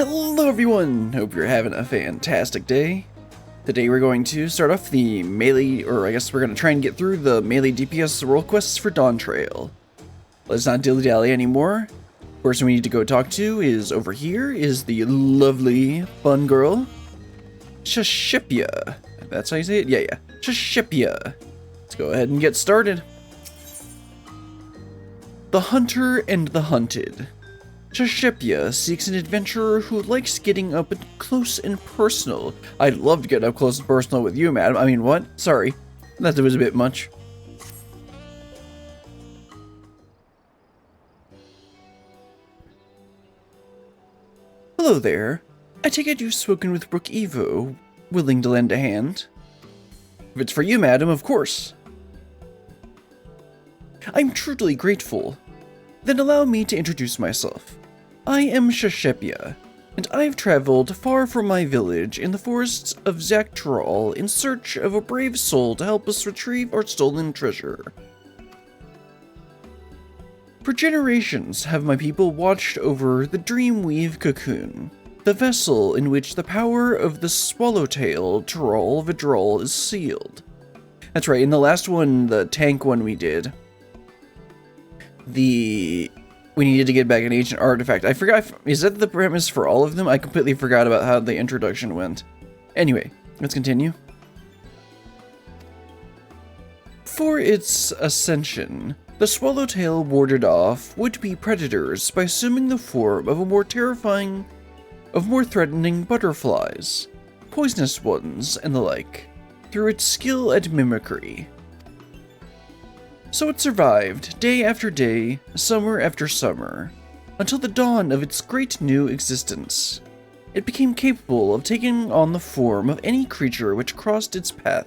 Hello everyone! Hope you're having a fantastic day. Today we're going to start off the melee, or I guess we're going to try and get through the melee DPS role quests for Dawntrail. Let's not dilly-dally anymore. Person we need to go talk to is over here, is the lovely fun girl, Shashipia. That's how you say it? Yeah. Shashipia. Let's go ahead and get started. The Hunter and the Hunted. Shashipia seeks an adventurer who likes getting up close and personal. I'd love to get up close and personal with you, madam. I mean, what? Sorry. That was a bit much. Hello there. I take it you've spoken with Brook Evo, willing to lend a hand. If it's for you, madam, of course. I'm truly grateful. Then allow me to introduce myself. I am Shashipia, and I've traveled far from my village in the forests of Dawntrail in search of a brave soul to help us retrieve our stolen treasure. For generations have my people watched over the Dreamweave cocoon, the vessel in which the power of the Swallowtail Troll Vidrol is sealed. That's right, in the last one, the tank one we did, we needed to get back an ancient artifact. I forgot, is that the premise for all of them? I completely forgot about how the introduction went. Anyway, let's continue. For its ascension, the Swallowtail warded off would-be predators by assuming the form of more threatening butterflies, poisonous ones, and the like, through its skill at mimicry. So it survived, day after day, summer after summer, until the dawn of its great new existence. It became capable of taking on the form of any creature which crossed its path.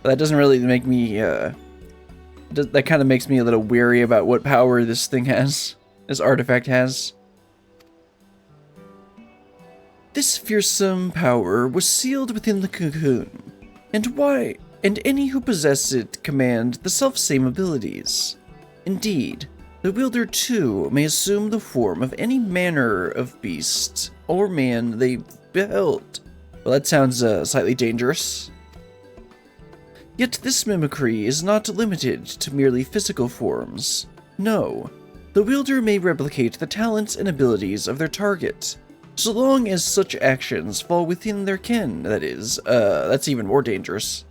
But that doesn't really make me, that kind of makes me a little weary about what power this thing has, this artifact has. This fearsome power was sealed within the cocoon, and any who possess it command the self-same abilities. Indeed, the wielder too may assume the form of any manner of beast or man they beheld. Well, that sounds slightly dangerous. Yet this mimicry is not limited to merely physical forms. No, the wielder may replicate the talents and abilities of their target, so long as such actions fall within their ken, that is. That's even more dangerous.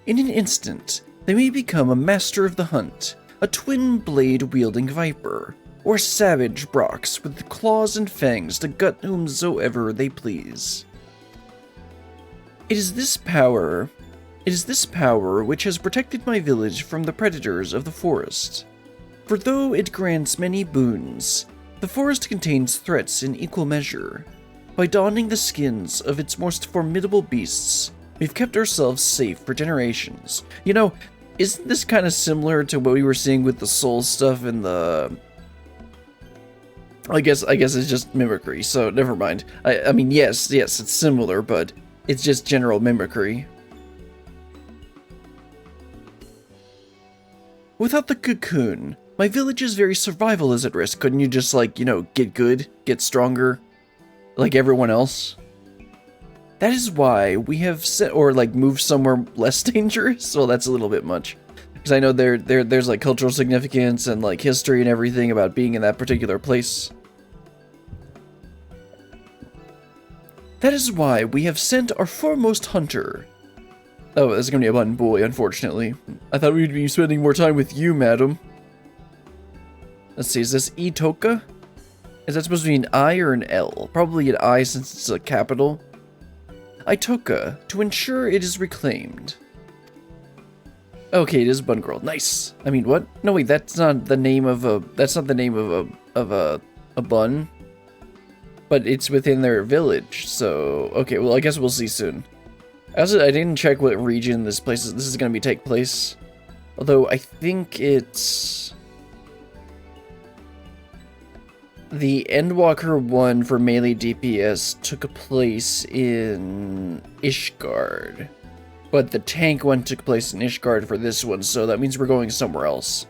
In an instant, they may become a master of the hunt, a twin-blade-wielding viper, or savage Brox with claws and fangs to gut whomsoever they please. It is this power which has protected my village from the predators of the forest. For though it grants many boons, the forest contains threats in equal measure. By donning the skins of its most formidable beasts, we've kept ourselves safe for generations. You know, isn't this kind of similar to what we were seeing with the soul stuff and the... I guess it's just mimicry, so never mind. I mean, yes, it's similar, but it's just general mimicry. Without the cocoon, my village's very survival is at risk. Couldn't you just, like, you know, get good, get stronger, like everyone else? That is why we have set, or like moved somewhere less dangerous. Well, that's a little bit much, because I know there's like cultural significance and like history and everything about being in that particular place. That is why we have sent our foremost hunter. Oh, this is gonna be a button boy, unfortunately. I thought we'd be spending more time with you, madam. Let's see, is this Itoka? Is that supposed to be an I or an L? Probably an I since it's a capital. Itoka, to ensure it is reclaimed. Okay, it is Bun Girl. Nice. I mean, what? No, wait, that's not the name of a. That's not the name of a bun. But it's within their village, so okay. Well, I guess we'll see soon. I didn't check what region this is going to take place. Although I think it's the Endwalker one for melee DPS took place in Ishgard, but the tank one took place in Ishgard for this one, so that means we're going somewhere else.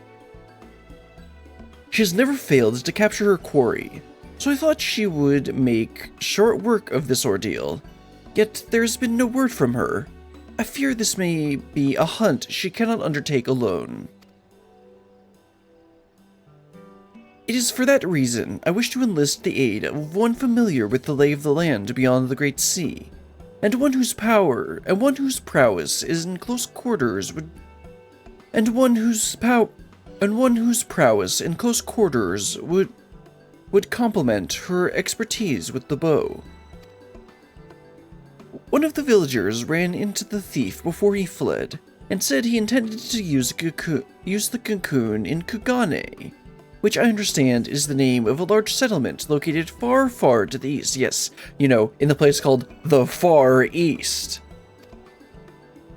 She has never failed to capture her quarry, so I thought she would make short work of this ordeal. Yet there's been no word from her. I fear this may be a hunt she cannot undertake alone. It is for that reason I wish to enlist the aid of one familiar with the lay of the land beyond the Great Sea, and one whose prowess is in close quarters would complement her expertise with the bow. One of the villagers ran into the thief before he fled, and said he intended to use the cocoon in Kugane, which I understand is the name of a large settlement located far, far to the east. Yes, you know, in the place called the Far East.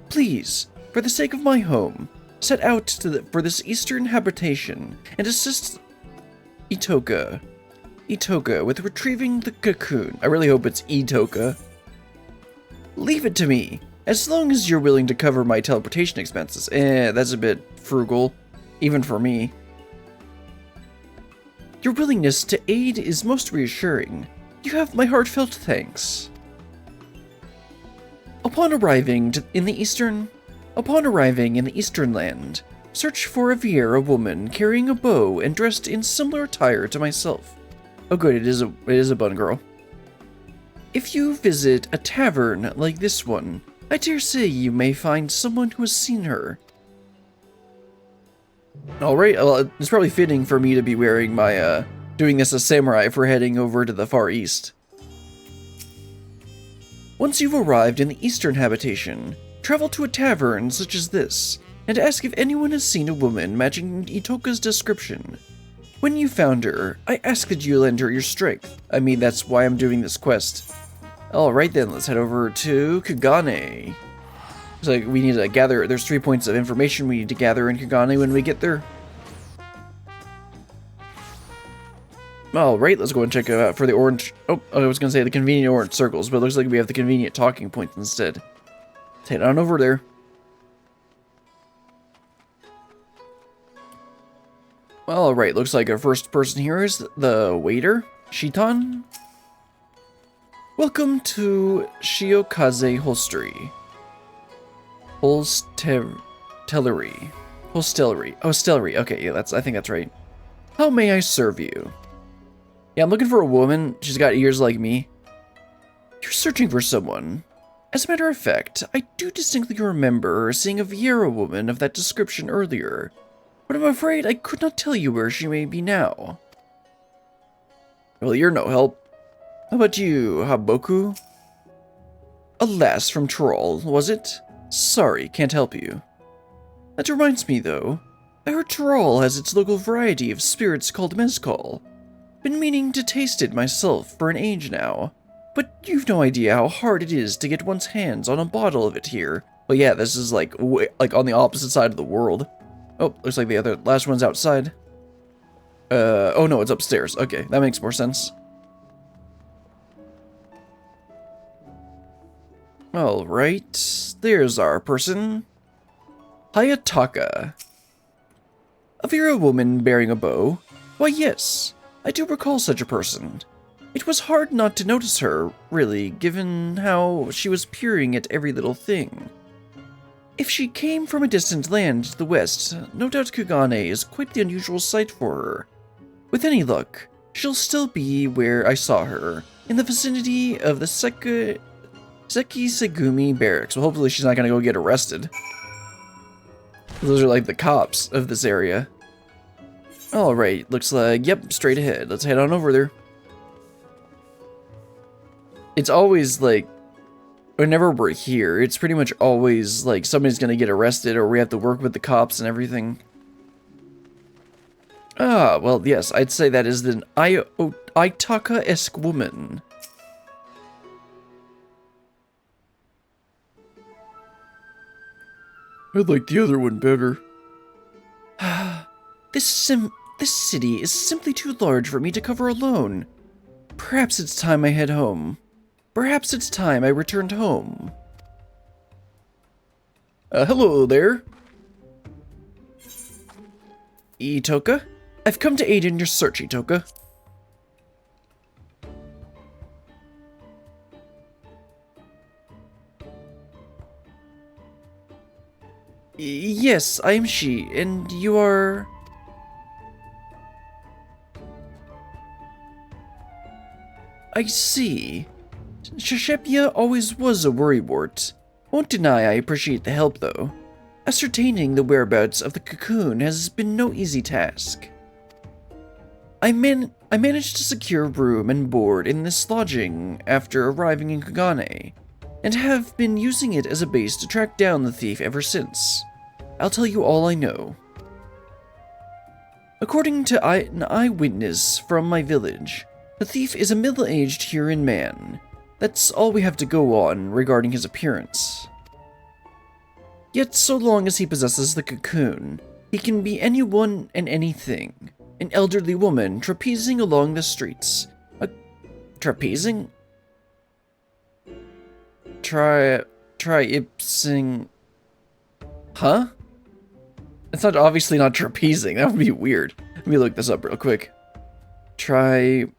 Please, for the sake of my home, set out for this eastern habitation and assist Itoka with retrieving the cocoon. I really hope it's Itoka. Leave it to me, as long as you're willing to cover my teleportation expenses. That's a bit frugal, even for me. Your willingness to aid is most reassuring. You have my heartfelt thanks. Upon arriving in the eastern land, search for a Viera woman carrying a bow and dressed in similar attire to myself. Oh good, it is a bun girl. If you visit a tavern like this one, I dare say you may find someone who has seen her. Alright, well, it's probably fitting for me to be wearing my, doing this as samurai if we're heading over to the Far East. Once you've arrived in the eastern habitation, travel to a tavern such as this, and ask if anyone has seen a woman matching Itoka's description. When you found her, I ask that you lend her your strength. I mean, that's why I'm doing this quest. Alright then, let's head over to Kugane. Looks like we need to gather, there's 3 points of information we need to gather in Kugane when we get there. Alright, let's go and check out for the orange, I was gonna say the convenient orange circles, but it looks like we have the convenient talking points instead. Let's head on over there. Alright, looks like our first person here is the waiter, Shitan. Welcome to Shiokaze Hostelry. Hostelry. Okay, yeah, I think that's right. How may I serve you? Yeah, I'm looking for a woman. She's got ears like me. You're searching for someone. As a matter of fact, I do distinctly remember seeing a Viera woman of that description earlier, but I'm afraid I could not tell you where she may be now. Well, you're no help. How about you, Haboku? A lass from Troll, was it? Sorry, can't help you. That reminds me, though. I heard Troll has its local variety of spirits called mezcal. Been meaning to taste it myself for an age now, but you've no idea how hard it is to get one's hands on a bottle of it here. Well, yeah, this is like on the opposite side of the world. Oh, looks like the last one's outside. Oh no, it's upstairs. Okay, that makes more sense. Alright, there's our person. Hayataka. A Viera woman bearing a bow? Why yes, I do recall such a person. It was hard not to notice her, really, given how she was peering at every little thing. If she came from a distant land to the west, no doubt Kugane is quite the unusual sight for her. With any luck, she'll still be where I saw her, in the vicinity of the Seki Segumi barracks. Well, hopefully she's not gonna go get arrested. Those are like the cops of this area. Alright, looks like, yep, straight ahead. Let's head on over there. It's always like, whenever we're here, it's pretty much always like somebody's gonna get arrested or we have to work with the cops and everything. Ah, well, yes, I'd say that is an Itaka-esque woman. I'd like the other one better. This city is simply too large for me to cover alone. Perhaps it's time I head home. Perhaps it's time I returned home. Hello there. Itoka? I've come to aid in your search, Itoka. Yes, I am she, and you are... I see. Shashepia always was a worrywart. Won't deny I appreciate the help, though. Ascertaining the whereabouts of the cocoon has been no easy task. I managed to secure room and board in this lodging after arriving in Kagane, and have been using it as a base to track down the thief ever since. I'll tell you all I know. According to an eyewitness from my village, the thief is a middle-aged Huron man. That's all we have to go on regarding his appearance. Yet so long as he possesses the cocoon, he can be anyone and anything. An elderly woman trapezing along the streets. Trapezing? Triipsing. Huh? It's not obviously not trapezing. That would be weird. Let me look this up real quick. Triipsing.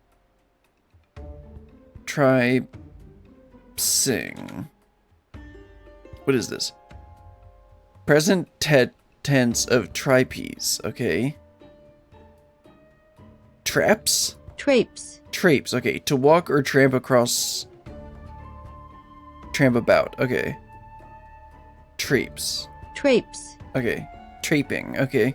What is this? Present tense of trapeze. Okay. Traps? Trapes. Trapes, okay. To walk or tramp across... Tramp about, okay. Trapes. Trapes. Okay. Traping, okay.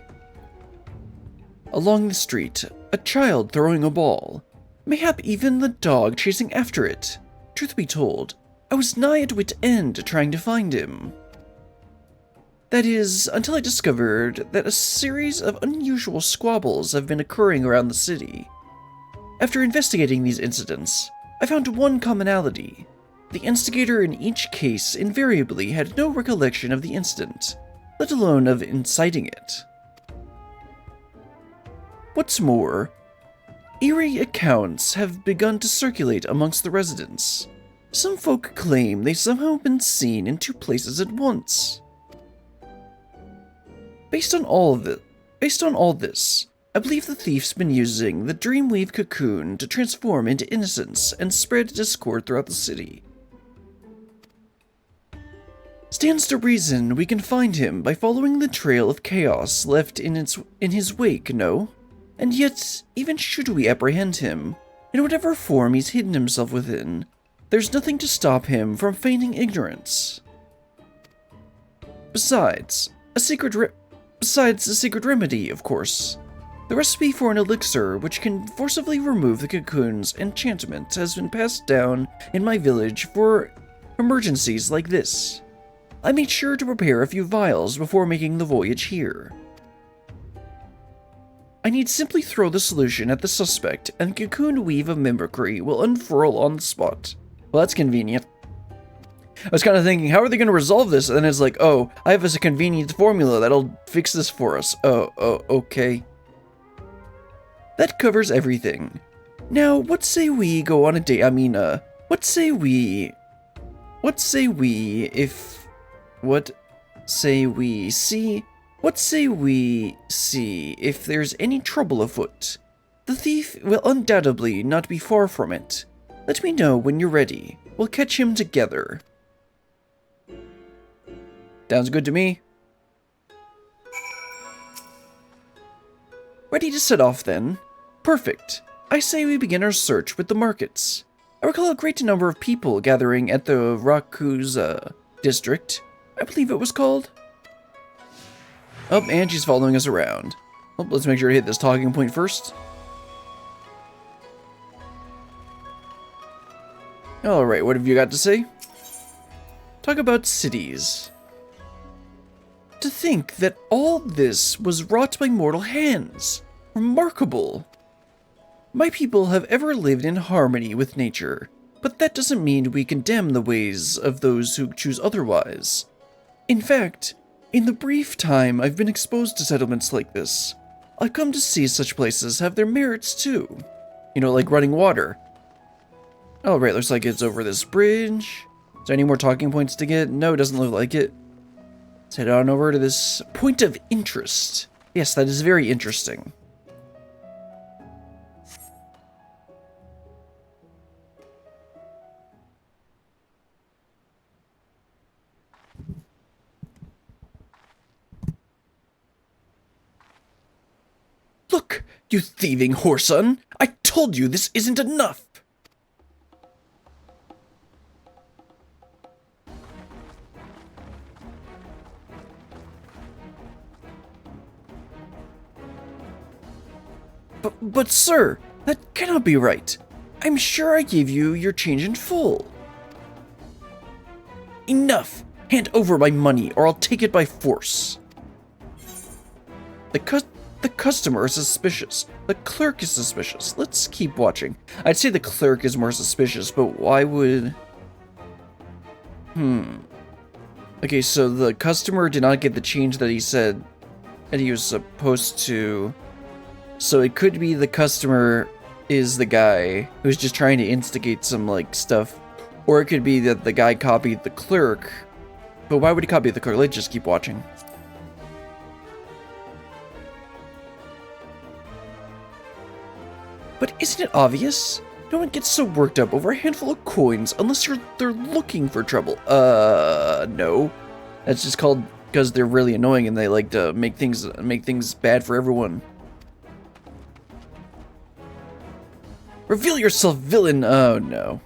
Along the street, a child throwing a ball. Mayhap even the dog chasing after it. Truth be told, I was nigh at wit's end trying to find him. That is, until I discovered that a series of unusual squabbles have been occurring around the city. After investigating these incidents, I found one commonality. The instigator in each case invariably had no recollection of the incident, let alone of inciting it. What's more, eerie accounts have begun to circulate amongst the residents. Some folk claim they've somehow been seen in two places at once. Based on all this, I believe the thief's been using the Dreamweave cocoon to transform into innocence and spread discord throughout the city. Stands to reason we can find him by following the trail of chaos left in his wake, no? And yet, even should we apprehend him, in whatever form he's hidden himself within, there's nothing to stop him from feigning ignorance. Besides a secret remedy, of course. The recipe for an elixir which can forcibly remove the cocoon's enchantment has been passed down in my village for emergencies like this. I made sure to prepare a few vials before making the voyage here. I need simply throw the solution at the suspect, and the cocoon weave of mimicry will unfurl on the spot. Well, that's convenient. I was kind of thinking, how are they going to resolve this? And then it's like, oh, I have a convenient formula that'll fix this for us. Oh, okay. That covers everything. Now, what say we go on a date? What say we see if there's any trouble afoot? The thief will undoubtedly not be far from it. Let me know when you're ready. We'll catch him together. Sounds good to me. Ready to set off then? Perfect. I say we begin our search with the markets. I recall a great number of people gathering at the Rakuza district, I believe it was called. Oh, and she's following us around. Well, let's make sure to hit this talking point first. Alright, what have you got to say? Talk about cities. To think that all this was wrought by mortal hands. Remarkable. My people have ever lived in harmony with nature, but that doesn't mean we condemn the ways of those who choose otherwise. In fact, in the brief time I've been exposed to settlements like this, I've come to see such places have their merits too. You know, like running water. Alright, looks like it's over this bridge. Is there any more talking points to get? No, it doesn't look like it. Let's head on over to this point of interest. Yes, that is very interesting. You thieving whoreson! I told you this isn't enough! But sir, that cannot be right. I'm sure I gave you your change in full. Enough! Hand over my money or I'll take it by force. The customer is suspicious. The clerk is suspicious. Let's keep watching. I'd say the clerk is more suspicious, but why would... Okay, so the customer did not get the change that he said that he was supposed to. So it could be the customer is the guy who's just trying to instigate some, like, stuff. Or it could be that the guy copied the clerk. But why would he copy the clerk? Let's just keep watching. But isn't it obvious? No one gets so worked up over a handful of coins unless they're looking for trouble. No. That's just called because they're really annoying and they like to make things bad for everyone. Reveal yourself, villain! Oh no.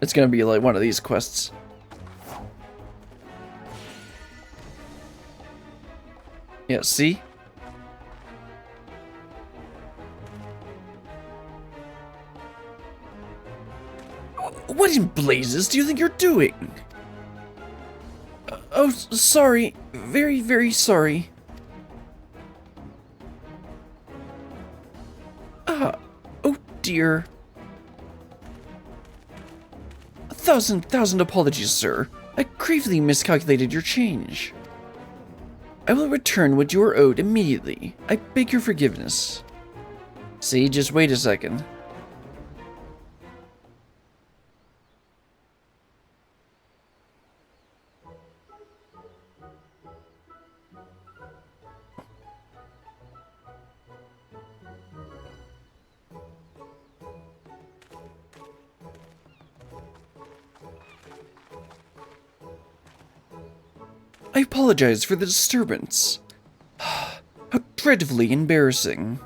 It's gonna be like one of these quests. Yeah, see? What in blazes do you think you're doing? Oh, sorry. Very, very sorry. Oh dear. A thousand apologies, sir. I gravely miscalculated your change. I will return what you are owed immediately. I beg your forgiveness. See, just wait a second. I apologize for the disturbance. How dreadfully embarrassing.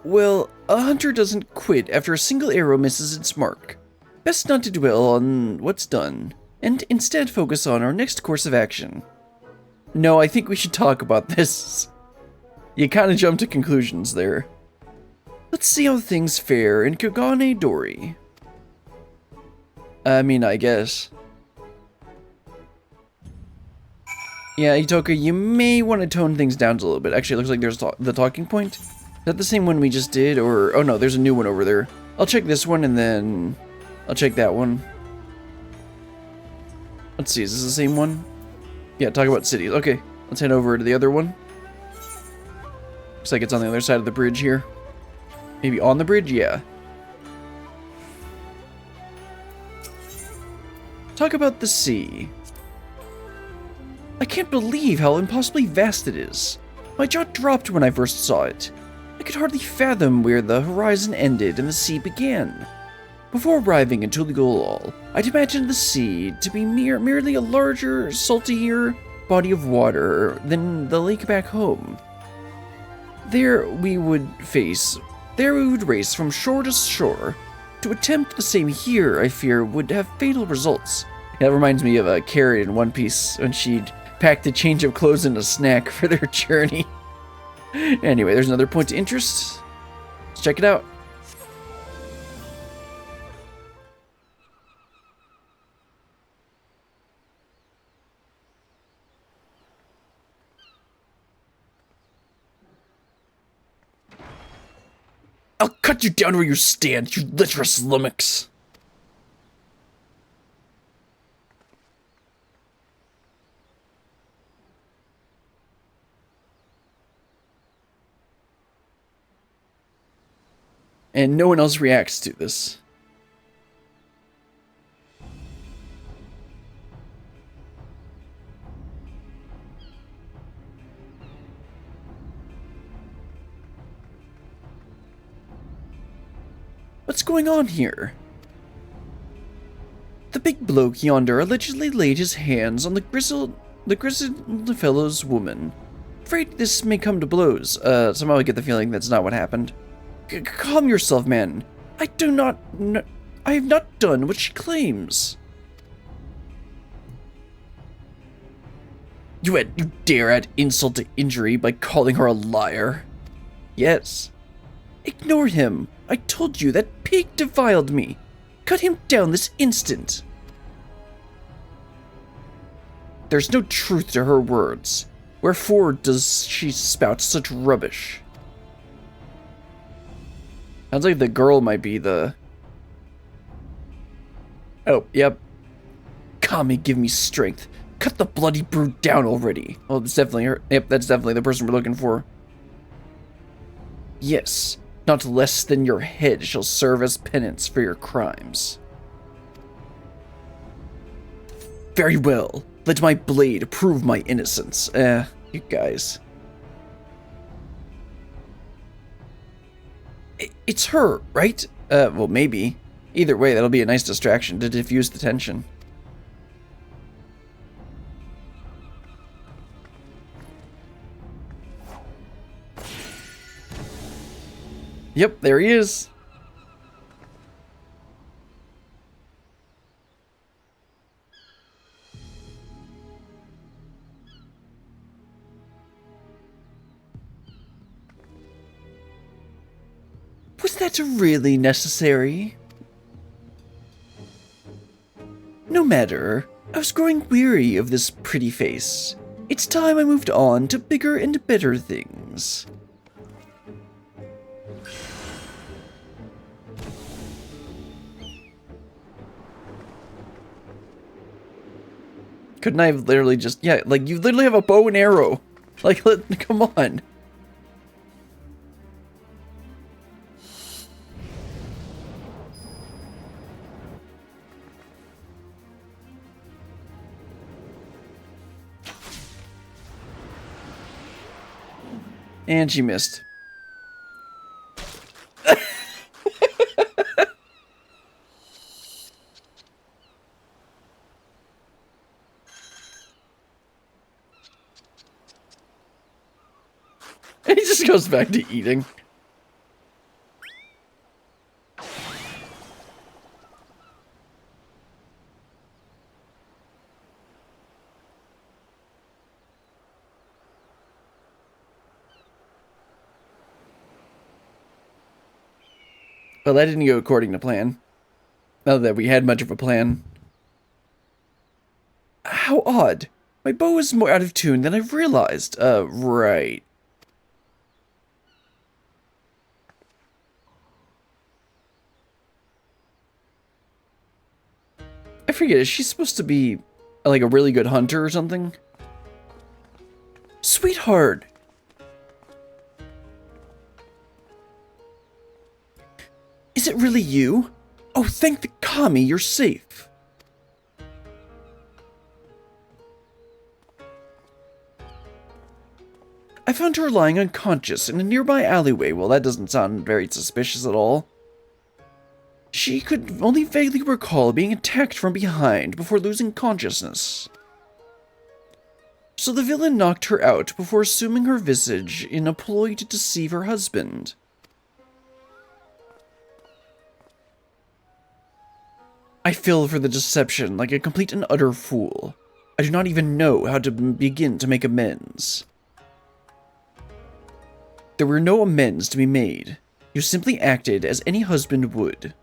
Well, a hunter doesn't quit after a single arrow misses its mark. Best not to dwell on what's done, and instead focus on our next course of action. No, I think we should talk about this. You kind of jumped to conclusions there. Let's see how things fare in Kogane Dori. I mean, I guess. Yeah, Itoka, you may want to tone things down a little bit. Actually, it looks like there's the talking point. Is that the same one we just did? Or, oh no, there's a new one over there. I'll check this one and then I'll check that one. Let's see, is this the same one? Yeah, talk about cities. Okay, let's head over to the other one. Looks like it's on the other side of the bridge here. Maybe on the bridge? Yeah. Talk about the sea. I can't believe how impossibly vast it is. My jaw dropped when I first saw it. I could hardly fathom where the horizon ended and the sea began. Before arriving in Tuligolol, I'd imagined the sea to be merely a larger, saltier body of water than the lake back home. There we would race from shore to shore. To attempt the same here, I fear, would have fatal results. That reminds me of a Carrot in One Piece when she'd packed a change of clothes and a snack for their journey. Anyway, there's another point of interest. Let's check it out. I'll cut you down where you stand, you litrous lummox. And no one else reacts to this. What's going on here? The big bloke yonder allegedly laid his hands on the the grizzled fellow's woman. Afraid this may come to blows. Somehow I get the feeling that's not what happened. Calm yourself, man. I have not done what she claims. You dare add insult to injury by calling her a liar? Yes. Ignore him. I told you that pig defiled me. Cut him down this instant. There's no truth to her words. Wherefore does she spout such rubbish? Sounds like the girl might be the... Oh, yep. Kami, give me strength. Cut the bloody brute down already. Well, that's definitely her. Yep, that's definitely the person we're looking for. Yes, not less than your head shall serve as penance for your crimes. Very well. Let my blade prove my innocence. You guys. It's her, right? Well, maybe. Either way, that'll be a nice distraction to diffuse the tension. Yep, there he is. Was that really necessary? No matter. I was growing weary of this pretty face. It's time I moved on to bigger and better things. Couldn't I have literally just... Yeah, like, you literally have a bow and arrow. Like, come on. And she missed. He just goes back to eating. Well, that didn't go according to plan. Not that we had much of a plan. How odd. My bow is more out of tune than I realized. Right. I forget, is she supposed to be, like, a really good hunter or something? Sweetheart! Is it really you? Oh, thank the Kami, you're safe. I found her lying unconscious in a nearby alleyway. Well, that doesn't sound very suspicious at all. She could only vaguely recall being attacked from behind before losing consciousness. So the villain knocked her out before assuming her visage in a ploy to deceive her husband. I fell for the deception like a complete and utter fool. I do not even know how to begin to make amends. There were no amends to be made. You simply acted as any husband would.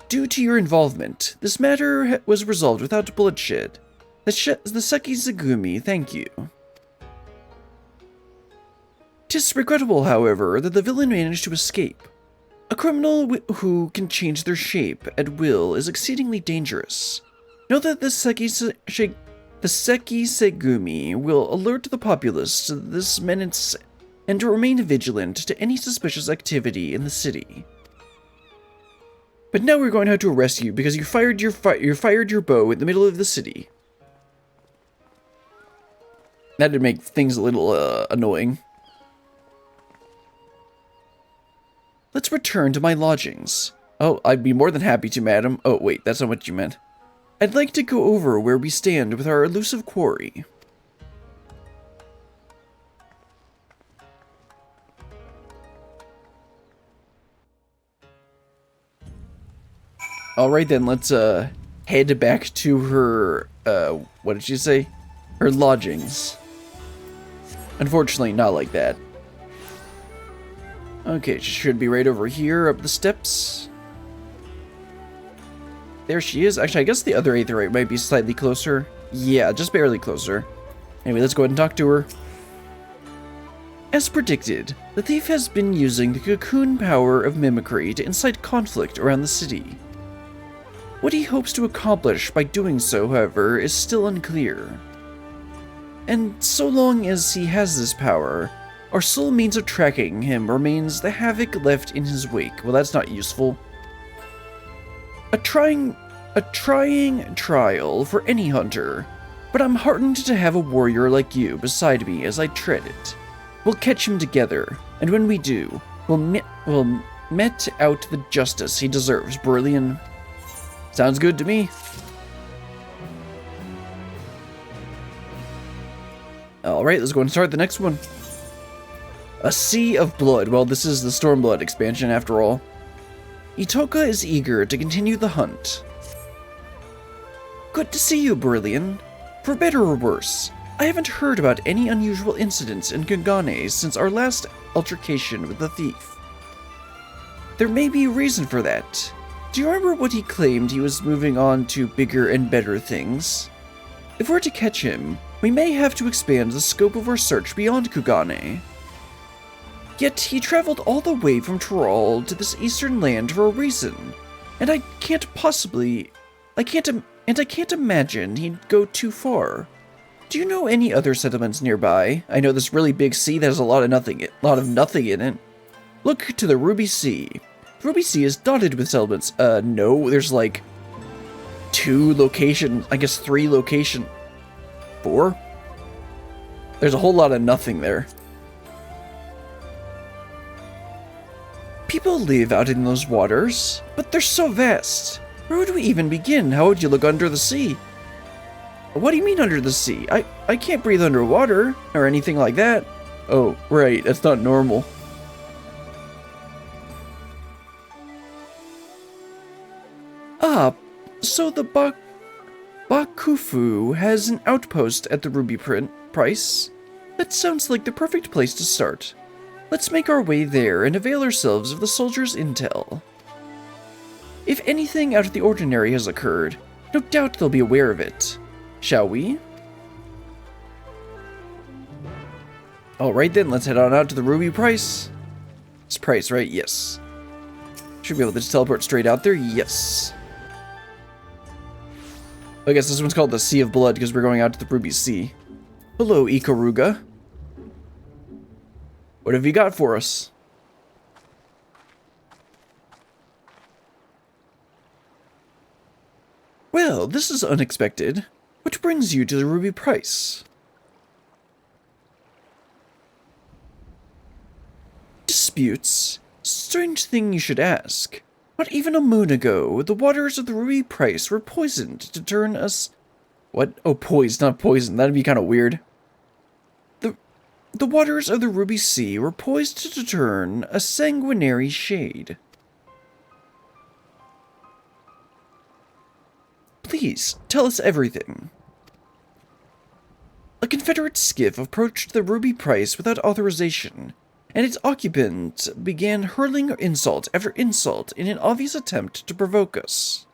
Due to your involvement, this matter was resolved without bloodshed. The Seki Zagumi, thank you. 'Tis regrettable, however, that the villain managed to escape. A criminal who can change their shape at will is exceedingly dangerous. Know that the Seki Segumi will alert the populace to this menace and to remain vigilant to any suspicious activity in the city. But now we're going to have to arrest you because you fired your bow in the middle of the city. That'd make things a little annoying. Let's return to my lodgings. Oh, I'd be more than happy to, madam. Oh, wait, that's not what you meant. I'd like to go over where we stand with our elusive quarry. Alright then, let's head back to her, what did she say? Her lodgings. Unfortunately, not like that. Okay, she should be right over here, up the steps. There she is. Actually, I guess the other Aetheryte might be slightly closer. Yeah, just barely closer. Anyway, let's go ahead and talk to her. As predicted, the thief has been using the cocoon power of mimicry to incite conflict around the city. What he hopes to accomplish by doing so, however, is still unclear. And so long as he has this power, our sole means of tracking him remains the havoc left in his wake. Well, that's not useful. A trying trial for any hunter, but I'm heartened to have a warrior like you beside me as I tread it. We'll catch him together, and when we do, we'll met out the justice he deserves, Brillian. Sounds good to me. Alright, let's go and start the next one. A Sea of Blood. Well, this is the Stormblood expansion after all. Itoka is eager to continue the hunt. Good to see you, Brillian. For better or worse, I haven't heard about any unusual incidents in Kagane since our last altercation with the thief. There may be a reason for that. Do you remember what he claimed he was moving on to bigger and better things? If we're to catch him, we may have to expand the scope of our search beyond Kugane. Yet he traveled all the way from Tyrol to this eastern land for a reason, and I can't imagine he'd go too far. Do you know any other settlements nearby? I know this really big sea that has a lot of nothing in it. Look to the Ruby Sea. The Ruby Sea is dotted with settlements. No, there's like 2 locations, I guess 3 locations. 4? There's a whole lot of nothing there. People live out in those waters, but they're so vast. Where would we even begin? How would you look under the sea? What do you mean under the sea? I can't breathe underwater, or anything like that. Oh, right, that's not normal. Ah, so the Bakufu has an outpost at the Ruby Price? That sounds like the perfect place to start. Let's make our way there and avail ourselves of the soldiers' intel. If anything out of the ordinary has occurred, no doubt they'll be aware of it. Shall we? Alright then, let's head on out to the Ruby Price. It's Price, right? Yes. Should be able to just teleport straight out there? Yes. I guess this one's called the Sea of Blood because we're going out to the Ruby Sea. Hello, Ikaruga. What have you got for us? Well, this is unexpected. What brings you to the Ruby Price? Disputes? Strange thing you should ask. Not even a moon ago, the waters of the Ruby Price were poisoned to turn us... What? Oh, poised, not poison. That'd be kind of weird. The waters of the Ruby Sea were poised to turn a sanguinary shade. Please, tell us everything. A Confederate skiff approached the Ruby Price without authorization, and its occupant began hurling insult after insult in an obvious attempt to provoke us.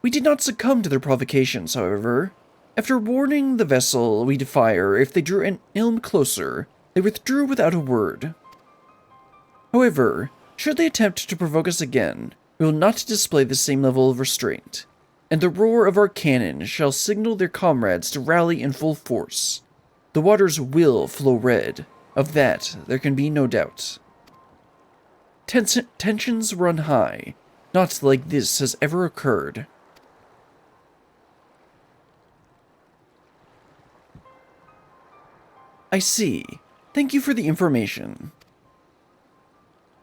We did not succumb to their provocations, however. After warning the vessel we'd fire if they drew an ilm closer, they withdrew without a word. However, should they attempt to provoke us again, we will not display the same level of restraint, and the roar of our cannon shall signal their comrades to rally in full force. The waters will flow red. Of that, there can be no doubt. Tensions run high. Not like this has ever occurred. I see. Thank you for the information.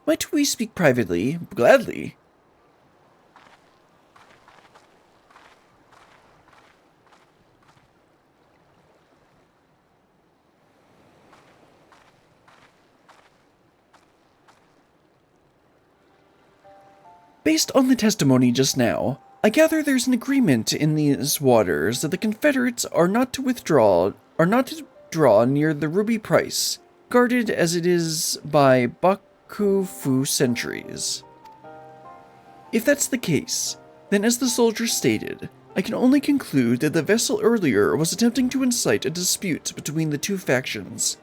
Might we speak privately? Gladly. Based on the testimony just now, I gather there's an agreement in these waters that the Confederates are not to draw near the Ruby Price, guarded as it is by Bakufu sentries. If that's the case, then as the soldier stated, I can only conclude that the vessel earlier was attempting to incite a dispute between the two factions,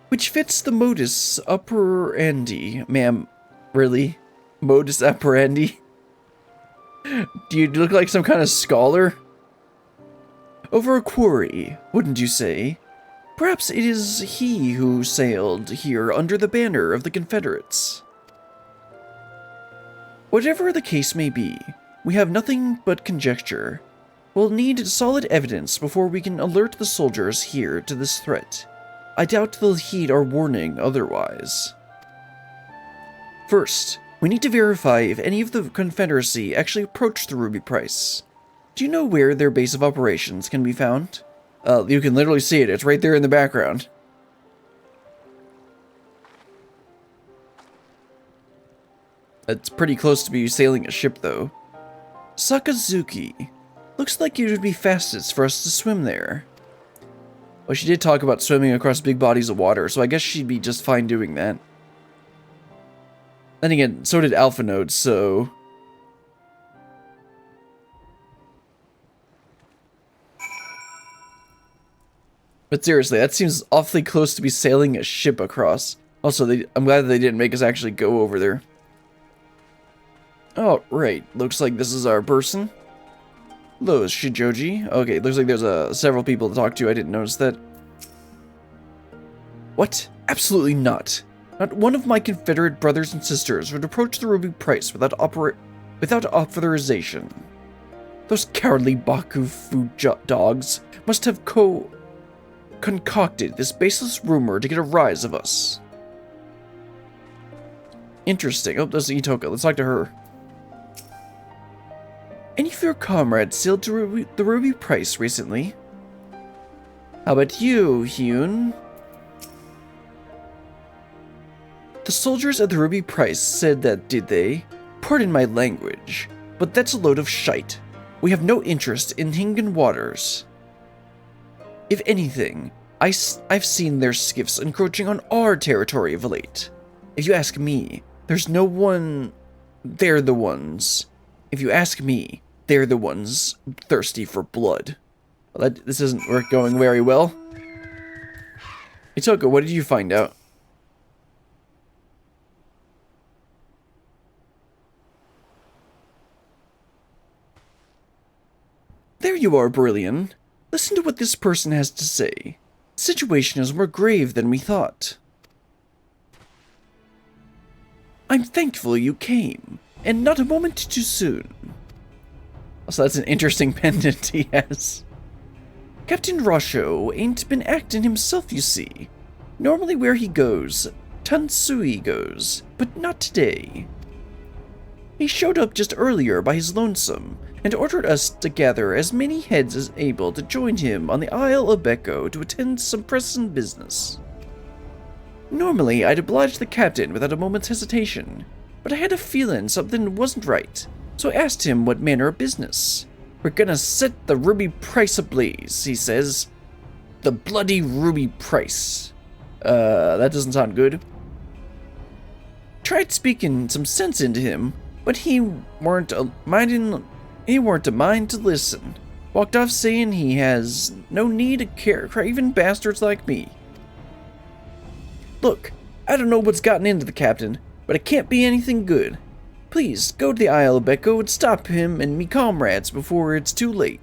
which fits the modus operandi. Ma'am, really? Modus operandi? Do you look like some kind of scholar? Over a quarry, wouldn't you say? Perhaps it is he who sailed here under the banner of the Confederates. Whatever the case may be, we have nothing but conjecture. We'll need solid evidence before we can alert the soldiers here to this threat. I doubt they'll heed our warning otherwise. First, we need to verify if any of the Confederacy actually approached the Ruby Price. Do you know where their base of operations can be found? You can literally see it. It's right there in the background. It's pretty close to be sailing a ship, though. Sakazuki. Looks like it would be fastest for us to swim there. Well, she did talk about swimming across big bodies of water, so I guess she'd be just fine doing that. Then again, so did Alpha Node, so... But seriously, that seems awfully close to be sailing a ship across. Also, I'm glad that they didn't make us actually go over there. Oh, right. Looks like this is our person. Hello, Shijoji. Okay, looks like there's several people to talk to. I didn't notice that. What? Absolutely not. Not one of my Confederate brothers and sisters would approach the Ruby Price without authorization. Those cowardly Bakufu dogs must have concocted this baseless rumor to get a rise of us. Interesting. Oh, there's Itoka. Let's talk to her. Any of your comrades sailed to the Ruby Price recently? How about you, Hyun? The soldiers at the Ruby Price said that, did they? Pardon my language, but that's a load of shite. We have no interest in Hingan waters. If anything, I've seen their skiffs encroaching on our territory of late. If you ask me, there's no one... They're the ones. If you ask me, they're the ones thirsty for blood. Well, this isn't going very well. Itoka, what did you find out? There you are, Brilliant. Listen to what this person has to say. The situation is more grave than we thought. I'm thankful you came, and not a moment too soon. So that's an interesting pendant he has. Captain Rasho ain't been acting himself, you see. Normally where he goes, Tansui goes, but not today. He showed up just earlier by his lonesome, and ordered us to gather as many heads as able to join him on the Isle of Beko to attend some pressing business. Normally, I'd oblige the captain without a moment's hesitation, but I had a feeling something wasn't right, so I asked him what manner of business. We're gonna set the Ruby Price ablaze, he says. The bloody Ruby Price. That doesn't sound good. Tried speaking some sense into him, but he weren't a mind to listen. Walked off saying he has no need of craven bastards like me. Look, I don't know what's gotten into the captain, but it can't be anything good. Please, go to the Isle of Beko and stop him and me comrades before it's too late.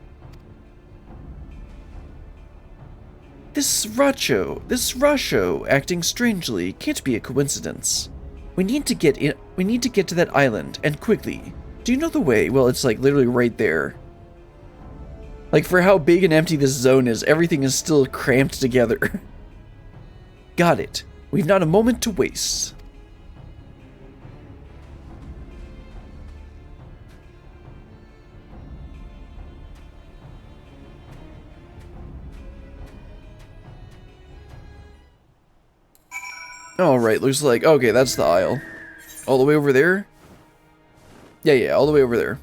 This Rasho acting strangely can't be a coincidence. We need to get to that island, and quickly. Do you know the way? Well, it's like literally right there. Like, for how big and empty this zone is, everything is still cramped together. Got it. We've not a moment to waste. Alright, looks like... Okay, that's the isle. All the way over there? Yeah, all the way over there.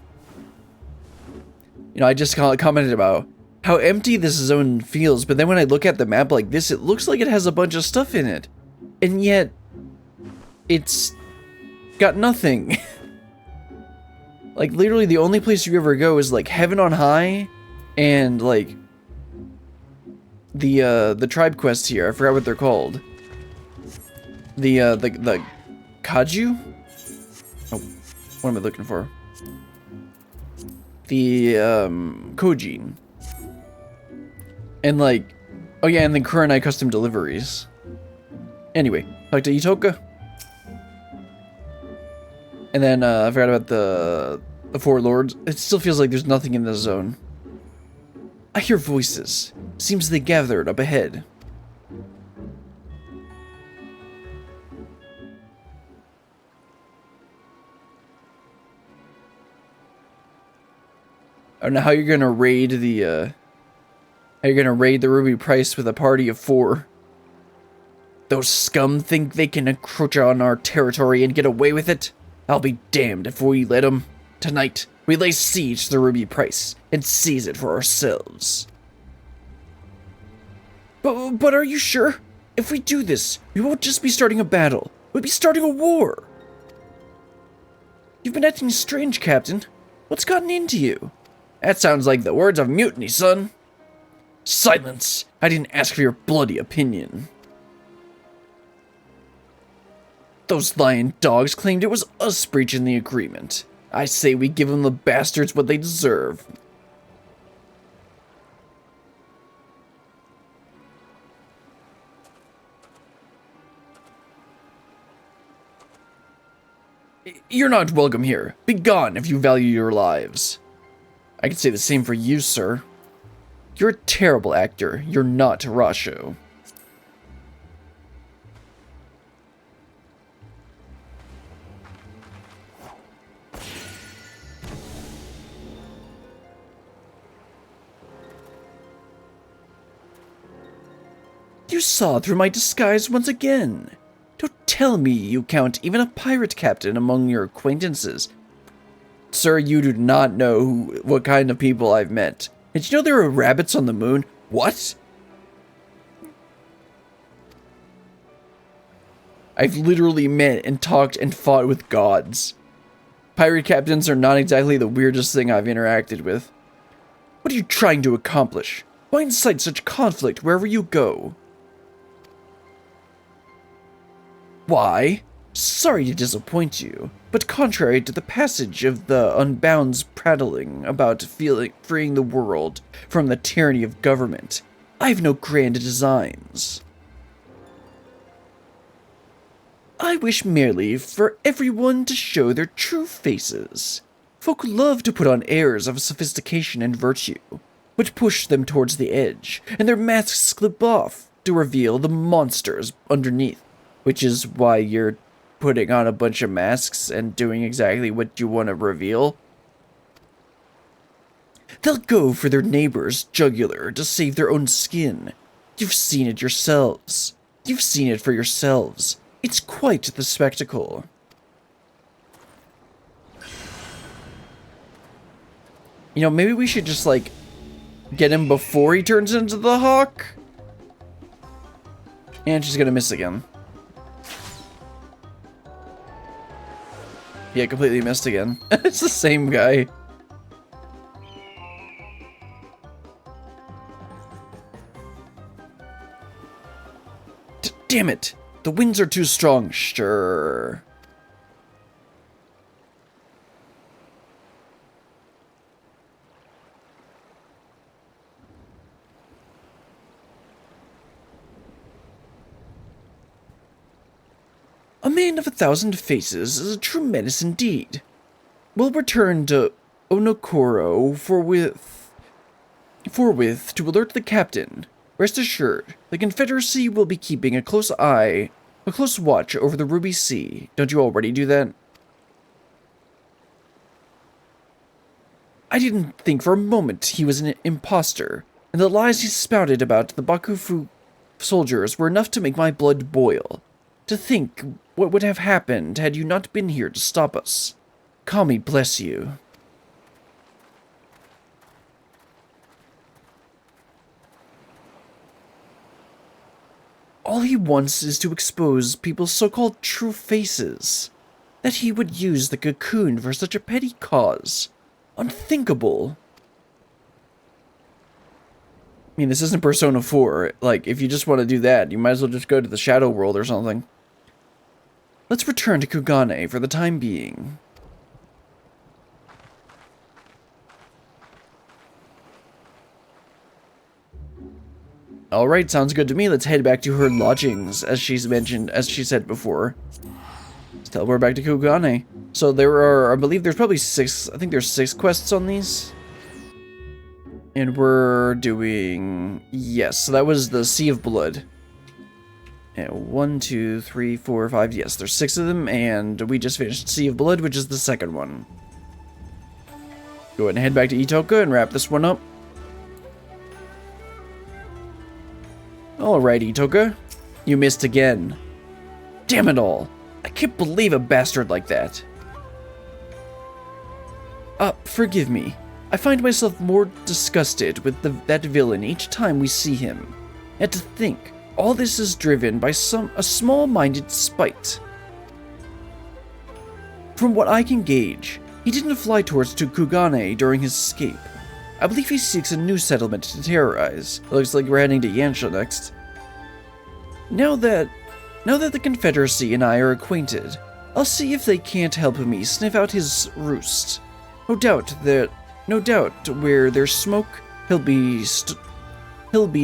You know, I just commented about how empty this zone feels, but then when I look at the map like this, it looks like it has a bunch of stuff in it. And yet, it's got nothing. Like, literally the only place you ever go is, like, Heaven on High, and, like, the tribe quests here. I forgot what they're called. The Kaju? Oh, what am I looking for? The, Kojin. And, like, oh yeah, and then Kurenai custom deliveries. Anyway, talk to Itoka. And then, I forgot about the Four Lords. It still feels like there's nothing in this zone. I hear voices. Seems they gathered up ahead. I don't know how you're gonna raid the, how you're gonna raid the Ruby Price with a party of 4. Those scum think they can encroach on our territory and get away with it? I'll be damned if we let them. Tonight, we lay siege to the Ruby Price and seize it for ourselves. But are you sure? If we do this, we won't just be starting a battle. We'll be starting a war. You've been acting strange, Captain. What's gotten into you? That sounds like the words of mutiny, son. Silence! I didn't ask for your bloody opinion. Those lying dogs claimed it was us breaching the agreement. I say we give them the bastards what they deserve. You're not welcome here. Be gone if you value your lives. I can say the same for you, sir. You're a terrible actor. You're not Rasho. You saw through my disguise once again. Don't tell me you count even a pirate captain among your acquaintances. Sir, you do not know what kind of people I've met. Did you know there are rabbits on the moon? What? I've literally met and talked and fought with gods. Pirate captains are not exactly the weirdest thing I've interacted with. What are you trying to accomplish? Why incite such conflict wherever you go? Why? Sorry to disappoint you, but contrary to the passage of the Unbound's prattling about freeing the world from the tyranny of government, I have no grand designs. I wish merely for everyone to show their true faces. Folk love to put on airs of sophistication and virtue, but push them towards the edge, and their masks slip off to reveal the monsters underneath. Which is why you're putting on a bunch of masks and doing exactly what you want to reveal. They'll go for their neighbor's jugular to save their own skin. You've seen it yourselves. You've seen it for yourselves. It's quite the spectacle. You know, maybe we should just, like, get him before he turns into the hawk? And she's gonna miss again. Yeah, completely missed again. It's the same guy. Damn it! The winds are too strong. Sure. A man of 1,000 faces is a true menace indeed. We'll return to Onokoro forthwith to alert the captain. Rest assured, the Confederacy will be keeping a close watch over the Ruby Sea. Don't you already do that? I didn't think for a moment he was an imposter, and the lies he spouted about the Bakufu soldiers were enough to make my blood boil. To think what would have happened had you not been here to stop us. Kami bless you. All he wants is to expose people's so-called true faces. That he would use the cocoon for such a petty cause. Unthinkable. I mean, this isn't Persona 4. Like, if you just want to do that, you might as well just go to the Shadow World or something. Let's return to Kugane for the time being. Alright, sounds good to me. Let's head back to her lodgings, as she's mentioned, as she said before. Let's teleport back to Kugane. So there are, I believe there's probably 6, I think there's 6 quests on these. And we're doing, yes, so that was the Sea of Blood. And 1, 2, 3, 4, 5, yes, there's 6 of them, and we just finished Sea of Blood, which is the second one. Go ahead and head back to Itoka and wrap this one up. Alright, Itoka. You missed again. Damn it all. I can't believe a bastard like that. Forgive me. I find myself more disgusted with that villain each time we see him. And to think, all this is driven by a small-minded spite. From what I can gauge, he didn't fly towards Kugane during his escape. I believe he seeks a new settlement to terrorize. It looks like we're heading to Yansha next. Now that the Confederacy and I are acquainted, I'll see if they can't help me sniff out his roost. No doubt where there's smoke, he'll be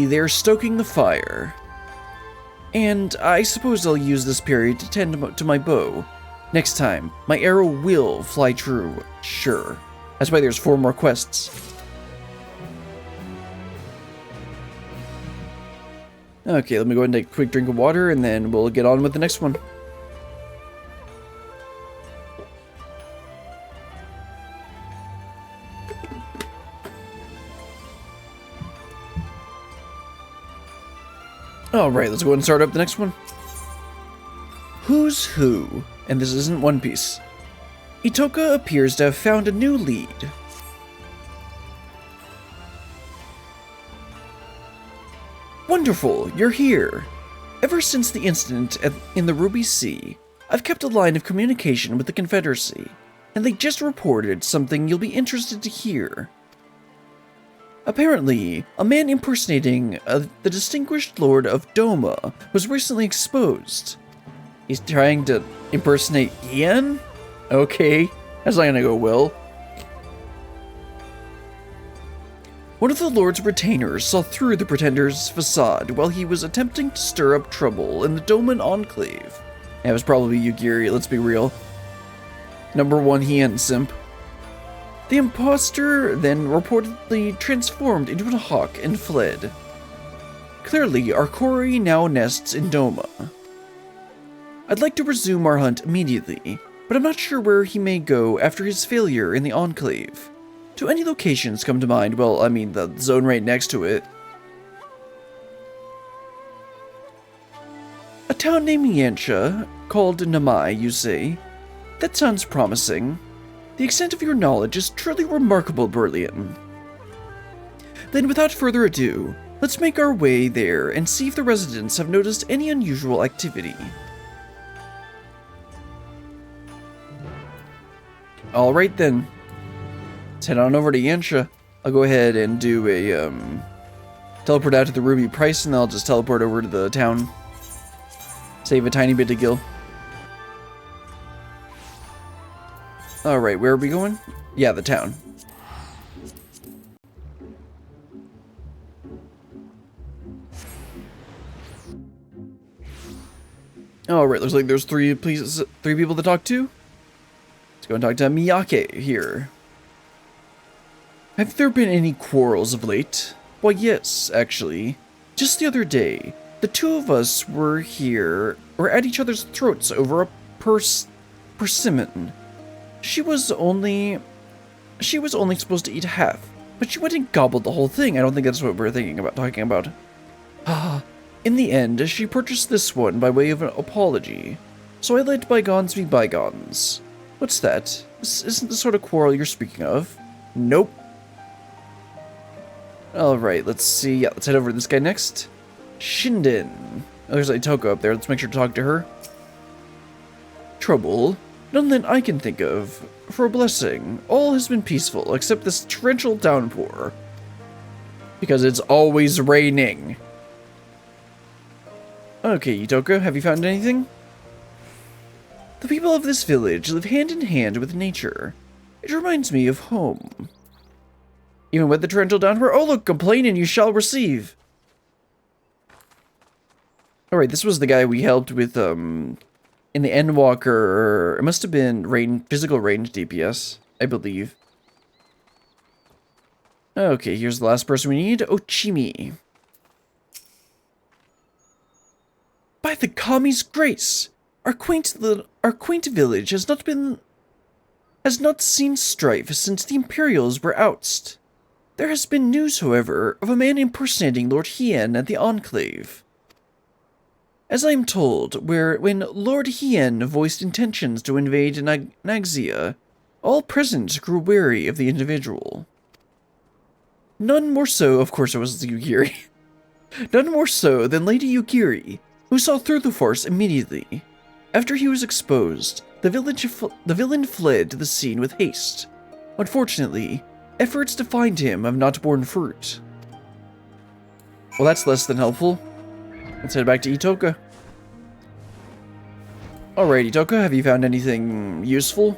there stoking the fire. And I suppose I'll use this period to tend to my bow. Next time, my arrow will fly true, sure. That's why there's 4 more quests. Okay, let me go ahead and take a quick drink of water, and then we'll get on with the next one. Alright, let's go ahead and start up the next one. Who's Who? And this isn't One Piece. Itoka appears to have found a new lead. Wonderful, you're here. Ever since the incident in the Ruby Sea, I've kept a line of communication with the Confederacy, and they just reported something you'll be interested to hear. Apparently, a man impersonating the distinguished Lord of Doma was recently exposed. He's trying to impersonate Ian? Okay, that's not gonna go well. One of the Lord's retainers saw through the Pretender's facade while he was attempting to stir up trouble in the Doman Enclave. That was probably Yugiri, let's be real. Number 1 Hien simp. The imposter then reportedly transformed into a hawk and fled. Clearly, Arkori now nests in Doma. I'd like to resume our hunt immediately, but I'm not sure where he may go after his failure in the Enclave. Do any locations come to mind? Well, I mean, the zone right next to it. A town named Yansha, called Namai, you say? That sounds promising. The extent of your knowledge is truly remarkable, Berlian. Then without further ado, let's make our way there and see if the residents have noticed any unusual activity. Alright then. Let's head on over to Yansha. I'll go ahead and do a, teleport out to the Ruby Price, and then I'll just teleport over to the town. Save a tiny bit to Gil. Alright, where are we going? Yeah, the town. Alright, looks like there's three people to talk to. Let's go and talk to Miyake here. Have there been any quarrels of late? Why, yes, actually. Just the other day, the two of us were at each other's throats over a persimmon. She was only supposed to eat half, but she went and gobbled the whole thing. I don't think that's what we're talking about. In the end, she purchased this one by way of an apology, so I let bygones be bygones. What's that? This isn't the sort of quarrel you're speaking of. Nope. Alright, let's see. Yeah, let's head over to this guy next. Shinden. Oh, there's Itoko up there. Let's make sure to talk to her. Trouble? None that I can think of. For a blessing, all has been peaceful except this torrential downpour. Because it's always raining. Okay, Itoko, have you found anything? The people of this village live hand in hand with nature. It reminds me of home. Even with the torrential downpour, oh look, complain and you shall receive. Alright, this was the guy we helped with, in the Endwalker, it must have been physical range DPS, I believe. Okay, here's the last person we need, Ochimi. By the Kami's grace, our quaint village has not seen strife since the Imperials were ousted. There has been news, however, of a man impersonating Lord Hien at the Enclave. As I am told, when Lord Hien voiced intentions to invade Naxia, all present grew wary of the individual. None more so, of course it was Yukiri, none more so than Lady Yukiri, who saw through the farce immediately. After he was exposed, the villain fled to the scene with haste. Unfortunately, efforts to find him have not borne fruit. Well, that's less than helpful. Let's head back to Itoko. Alright, Itoko, have you found anything useful?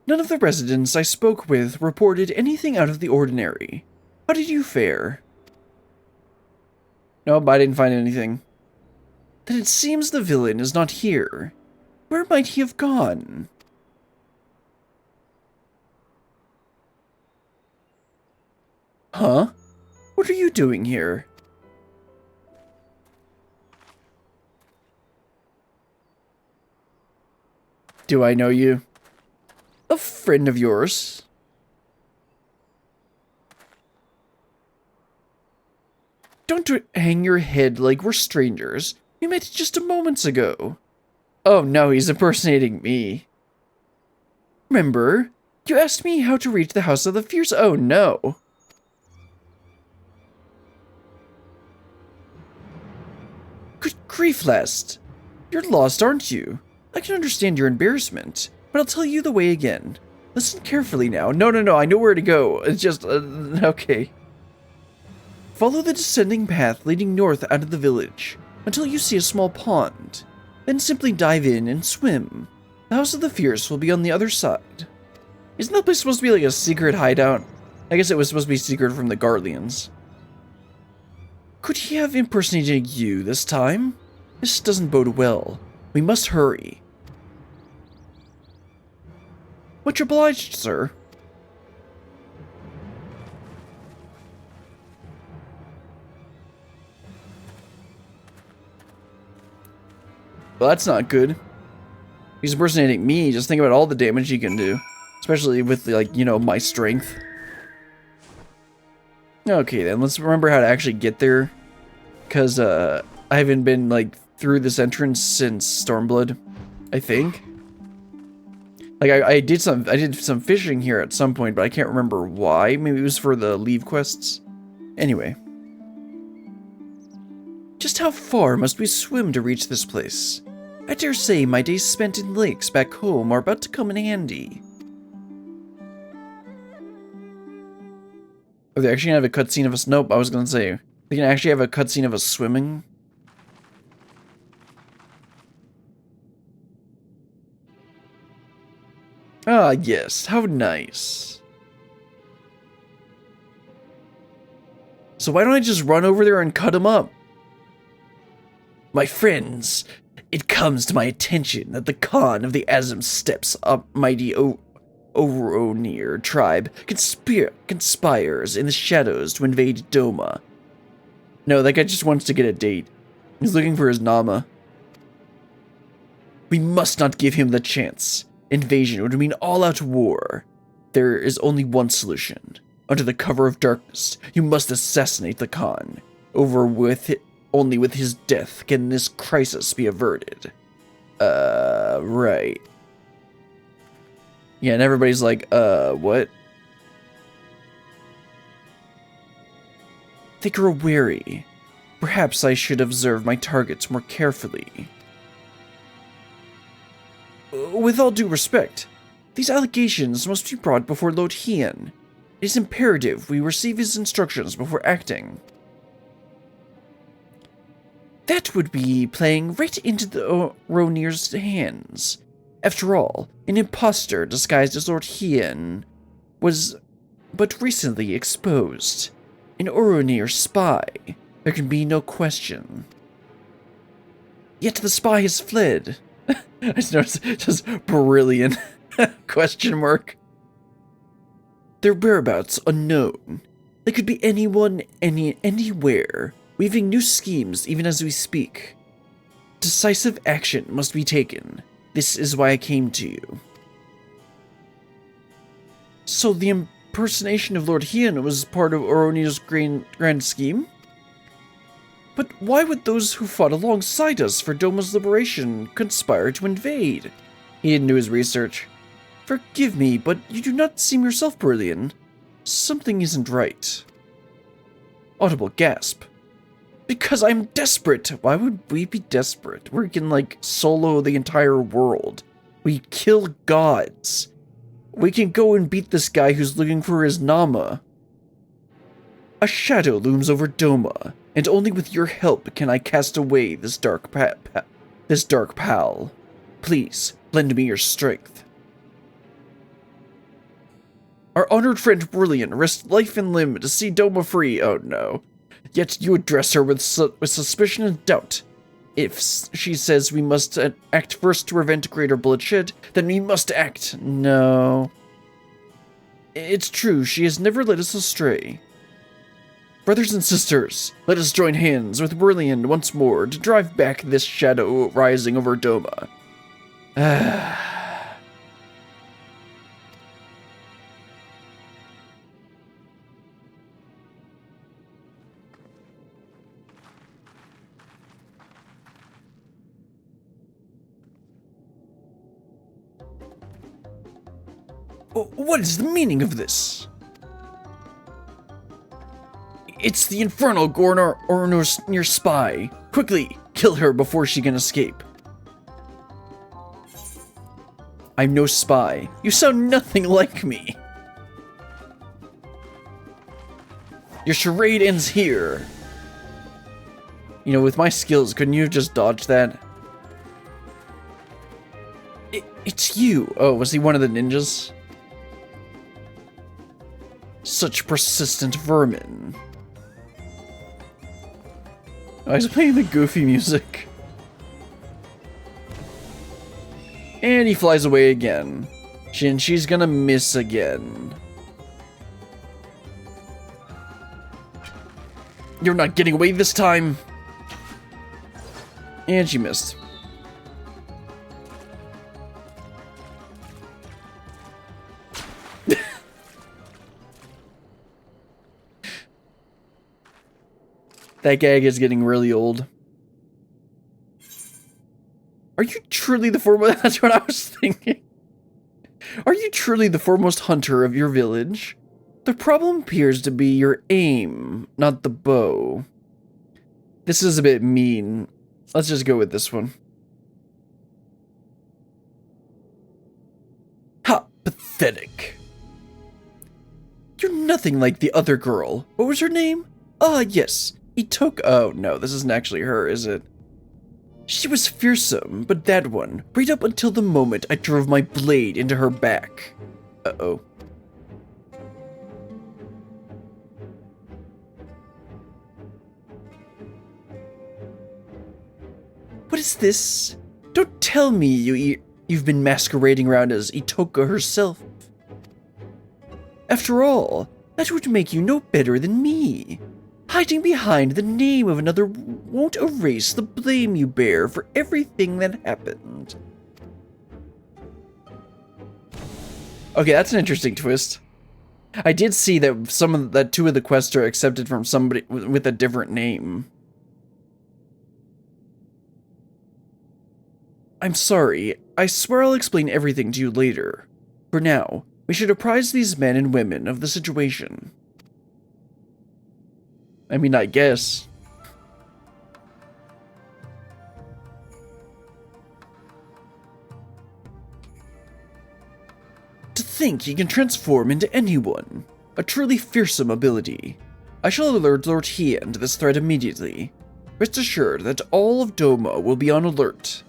None of the residents I spoke with reported anything out of the ordinary. How did you fare? Nope, I didn't find anything. Then it seems the villain is not here. Where might he have gone? Huh? What are you doing here? Do I know you? A friend of yours? Don't hang your head like we're strangers. We met just a moments ago. Oh no, he's impersonating me. Remember? You asked me how to reach the House of the Fierce. Oh no. Good grief, Lest. You're lost, aren't you? I can understand your embarrassment, but I'll tell you the way again. Listen carefully now. No, I know where to go. It's just, okay. Follow the descending path leading north out of the village until you see a small pond. Then simply dive in and swim. The House of the Fierce will be on the other side. Isn't that place supposed to be like a secret hideout? I guess it was supposed to be secret from the Guardians. Could he have impersonated you this time? This doesn't bode well. We must hurry. Much obliged, sir. Well, that's not good. He's impersonating me. Just think about all the damage he can do. Especially with, like, you know, my strength. Okay, then. Let's remember how to actually get there. Because, I haven't been, like, through this entrance since Stormblood. I think. Like, I did some fishing here at some point, but I can't remember why. Maybe it was for the leave quests. Anyway. Just how far must we swim to reach this place? I dare say my days spent in lakes back home are about to come in handy. Are they actually gonna have a cutscene of us? Nope, I was gonna say. They can actually have a cutscene of us swimming? Ah, yes, how nice. So why don't I just run over there and cut him up? My friends, it comes to my attention that the Khan of the Azim Steppes, a mighty Oronir tribe, conspires in the shadows to invade Doma. No, that guy just wants to get a date. He's looking for his Nama. We must not give him the chance. Invasion would mean all-out war. There is only one solution. Under the cover of darkness, you must assassinate the Khan. Only with his death can this crisis be averted. Right. Yeah, and everybody's like, what? They grow wary. Perhaps I should observe my targets more carefully. With all due respect, these allegations must be brought before Lord Hien. It is imperative we receive his instructions before acting. That would be playing right into the Ronir's hands. After all, an impostor disguised as Lord Hien was but recently exposed. An Oronir spy. There can be no question. Yet the spy has fled. I just noticed, just brilliant question mark. Their whereabouts unknown. They could be anyone, anywhere, weaving new schemes even as we speak. Decisive action must be taken. This is why I came to you. So the impersonation of Lord Hien was part of Oronir's grand scheme? But why would those who fought alongside us for Doma's liberation conspire to invade? He didn't do his research. Forgive me, but you do not seem yourself, Brilliant. Something isn't right. Audible gasp. Because I'm desperate. Why would we be desperate? We can, like, solo the entire world. We kill gods. We can go and beat this guy who's looking for his Nama. A shadow looms over Doma, and only with your help can I cast away this dark pal. Please, lend me your strength. Our honored friend Brilliant risked life and limb to see Doma free. Oh no. Yet you address her with suspicion and doubt. If she says we must act first to prevent greater bloodshed, then we must act. No. It's true, she has never led us astray. Brothers and sisters, let us join hands with Brilliant once more to drive back this shadow rising over Doma. What is the meaning of this? It's the infernal Oronir spy. Quickly, kill her before she can escape. I'm no spy. You sound nothing like me. Your charade ends here. You know, with my skills, couldn't you have just dodged that? It's you. Oh, was he one of the ninjas? Such persistent vermin. Oh, he's playing the goofy music. And he flies away again. And she's gonna miss again. You're not getting away this time. And she missed. That gag is getting really old. Are you truly the foremost? That's what I was thinking. Are you truly the foremost hunter of your village? The problem appears to be your aim, not the bow. This is a bit mean. Let's just go with this one. Ha! Pathetic. You're nothing like the other girl. What was her name? Ah, yes. Oh no, this isn't actually her, is it? She was fearsome, but that one, right up until the moment I drove my blade into her back. Uh-oh. What is this? Don't tell me you've been masquerading around as Itoka herself. After all, that would make you no better than me. Hiding behind the name of another won't erase the blame you bear for everything that happened. Okay, that's an interesting twist. I did see that two of the quests are accepted from somebody with a different name. I'm sorry. I swear I'll explain everything to you later. For now, we should apprise these men and women of the situation. I mean, I guess. To think he can transform into anyone. A truly fearsome ability. I shall alert Lord Hien to this threat immediately. Rest assured that all of Doma will be on alert.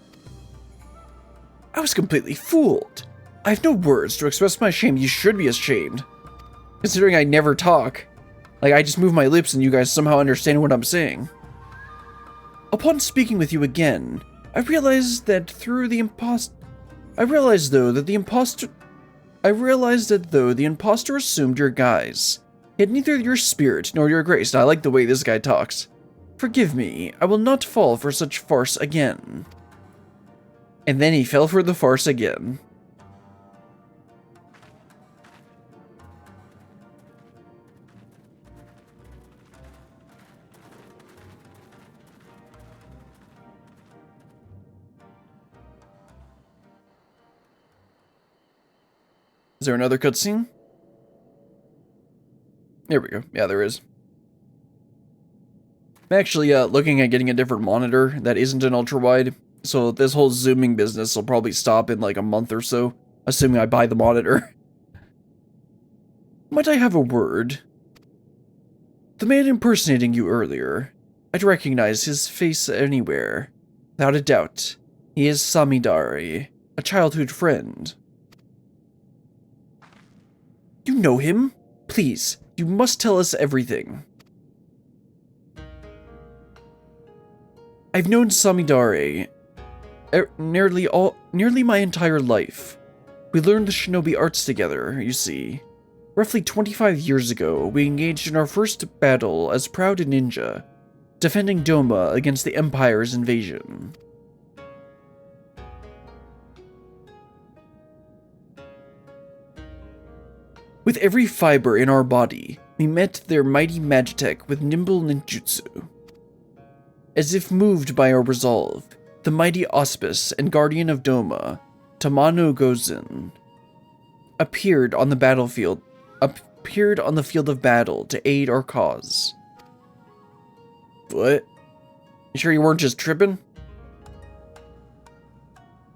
I was completely fooled. I have no words to express my shame. You should be ashamed. Considering I never talk. Like, I just move my lips and you guys somehow understand what I'm saying. Upon speaking with you again, I realized that though the impostor assumed your guise, he had neither your spirit nor your grace. Now, I like the way this guy talks. Forgive me, I will not fall for such farce again. And then he fell for the farce again. Is there another cutscene? There we go. Yeah, there is. I'm actually looking at getting a different monitor that isn't an ultra-wide, so this whole zooming business will probably stop in like a month or so, assuming I buy the monitor. Might I have a word? The man impersonating you earlier, I'd recognize his face anywhere. Without a doubt, he is Samidari, a childhood friend. You know him? Please, you must tell us everything. I've known Samidare nearly my entire life. We learned the shinobi arts together, you see. Roughly 25 years ago, we engaged in our first battle as proud ninja, defending Doma against the Empire's invasion. With every fiber in our body, we met their mighty Magitech with nimble ninjutsu. As if moved by our resolve, the mighty Auspice and Guardian of Doma, Tamano Gozen, appeared on the field of battle to aid our cause. What? You sure you weren't just tripping?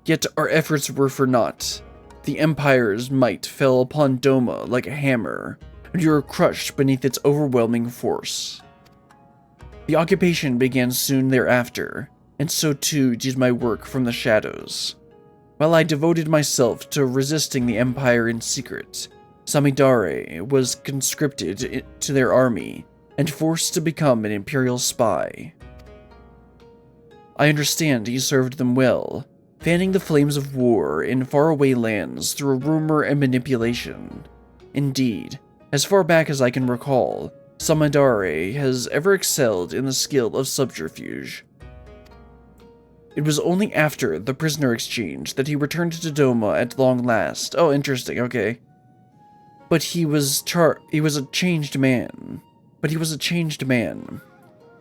Yet our efforts were for naught. The Empire's might fell upon Doma like a hammer, and you were crushed beneath its overwhelming force. The occupation began soon thereafter, and so too did my work from the shadows. While I devoted myself to resisting the Empire in secret, Samidare was conscripted to their army and forced to become an Imperial spy. I understand he served them well, fanning the flames of war in faraway lands through rumor and manipulation. Indeed, as far back as I can recall, Samidare has ever excelled in the skill of subterfuge. It was only after the prisoner exchange that he returned to Doma at long last. Oh, interesting, okay. But he was a changed man.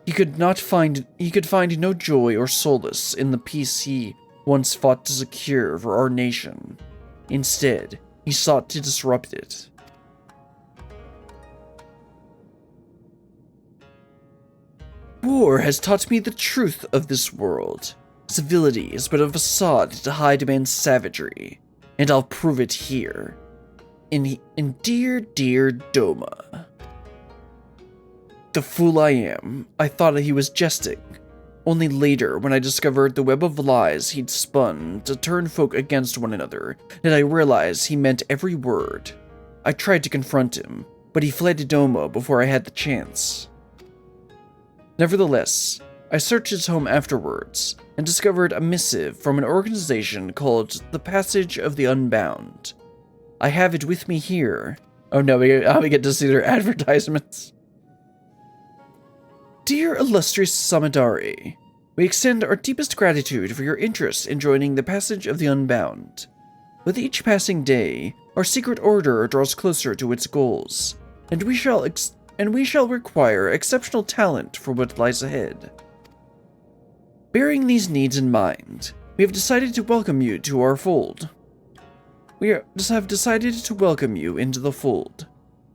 He could find no joy or solace in the peace he once fought to secure for our nation. Instead, he sought to disrupt it. War has taught me the truth of this world. Civility is but a facade to hide man's savagery, and I'll prove it here. In dear Doma. The fool I am, I thought he was jesting. Only later, when I discovered the web of lies he'd spun to turn folk against one another, did I realize he meant every word. I tried to confront him, but he fled to Doma before I had the chance. Nevertheless, I searched his home afterwards, and discovered a missive from an organization called the Passage of the Unbound. I have it with me here. Oh no, we get to see their advertisements. Dear illustrious Samidare, we extend our deepest gratitude for your interest in joining the Passage of the Unbound. With each passing day, our secret order draws closer to its goals, and we shall require exceptional talent for what lies ahead. Bearing these needs in mind, we have decided to welcome you to our fold. Have decided to welcome you into the fold.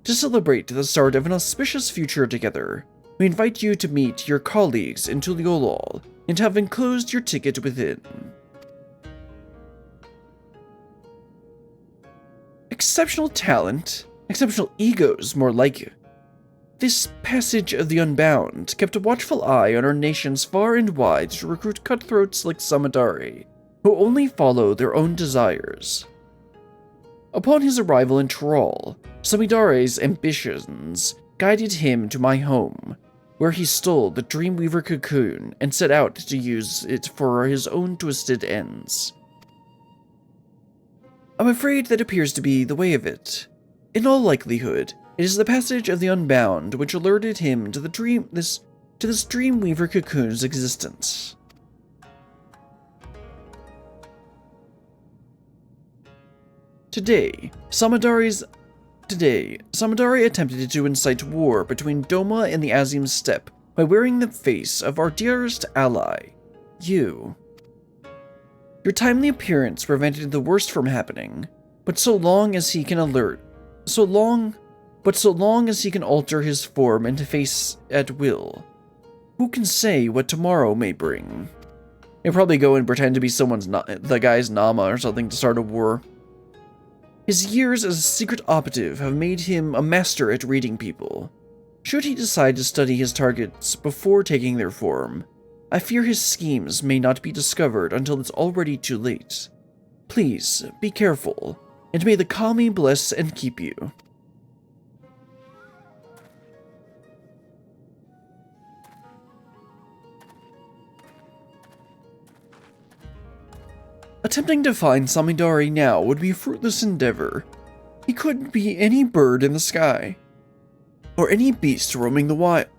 To celebrate the start of an auspicious future together, we invite you to meet your colleagues in Tuliolol and have enclosed your ticket within. Exceptional talent? Exceptional egos, more like it. This passage of the Unbound kept a watchful eye on our nations far and wide to recruit cutthroats like Samadari, who only follow their own desires. Upon his arrival in Tyrol, Samidare's ambitions guided him to my home, where he stole the Dreamweaver cocoon and set out to use it for his own twisted ends. I'm afraid that appears to be the way of it. In all likelihood, it is the passage of the Unbound which alerted him to this Dreamweaver cocoon's existence. Today, Samadari attempted to incite war between Doma and the Azim Steppe by wearing the face of our dearest ally, you. Your timely appearance prevented the worst from happening, but so long as he can alter his form and face at will, who can say what tomorrow may bring? He'll probably go and pretend to be the guy's Nama or something to start a war. His years as a secret operative have made him a master at reading people. Should he decide to study his targets before taking their form, I fear his schemes may not be discovered until it's already too late. Please, be careful, and may the Kami bless and keep you. Attempting to find Samidari now would be a fruitless endeavor. He couldn't be any bird in the sky, or any beast roaming the wild.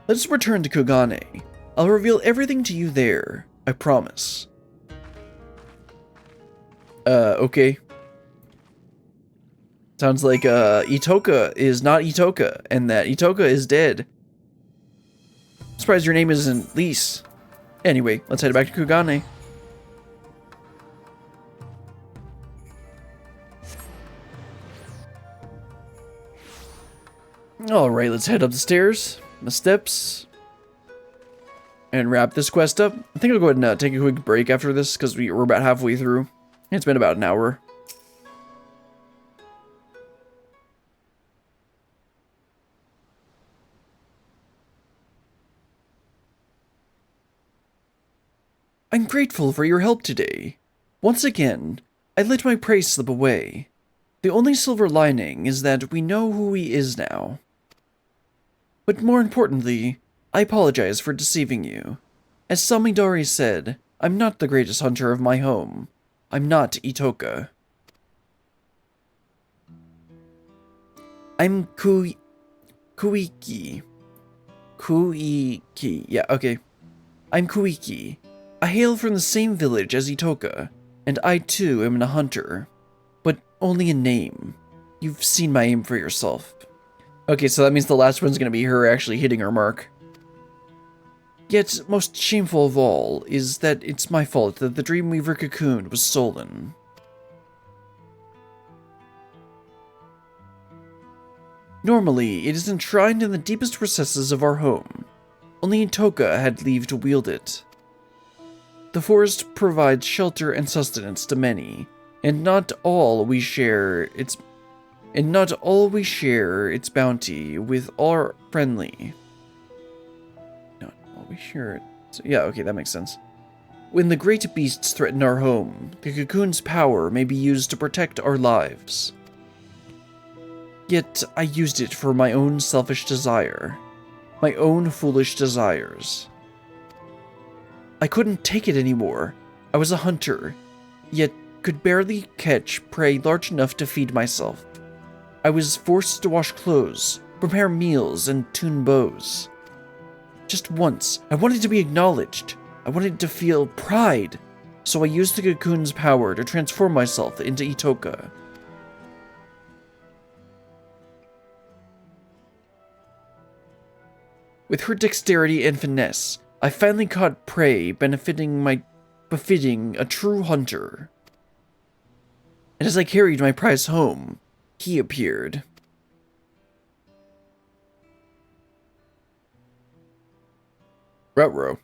Let's return to Kugane. I'll reveal everything to you there, I promise. Okay. Sounds like, Itoka is not Itoka, and that Itoka is dead. Surprised your name isn't Lise. Anyway, let's head back to Kugane. Alright, let's head up the stairs, the steps, and wrap this quest up. I think I'll go ahead and take a quick break after this, because we're about halfway through. It's been about an hour. I'm grateful for your help today. Once again, I let my praise slip away. The only silver lining is that we know who he is now. But more importantly, I apologize for deceiving you. As Samidari said, I'm not the greatest hunter of my home. I'm not Itoka. I'm Kuiki. Yeah, okay. I'm Kuiki. I hail from the same village as Itoka, and I too am a hunter. But only in name. You've seen my aim for yourself. Okay, so that means the last one's gonna be her actually hitting her mark. Yet, most shameful of all is that it's my fault that the Dreamweaver cocoon was stolen. Normally, it is enshrined in the deepest recesses of our home. Only Itoka had leave to wield it. The forest provides shelter and sustenance to many, and not all we share its bounty with our friendly. Not all we share it. So, yeah, okay, that makes sense. When the great beasts threaten our home, the cocoon's power may be used to protect our lives. Yet I used it for my own selfish desire, my own foolish desires. I couldn't take it anymore. I was a hunter, yet could barely catch prey large enough to feed myself. I was forced to wash clothes, prepare meals, and tune bows. Just once, I wanted to be acknowledged. I wanted to feel pride. so I used the cocoon's power to transform myself into Itoka. With her dexterity and finesse, I finally caught prey befitting a true hunter. And as I carried my prize home, he appeared. Ruh-roh.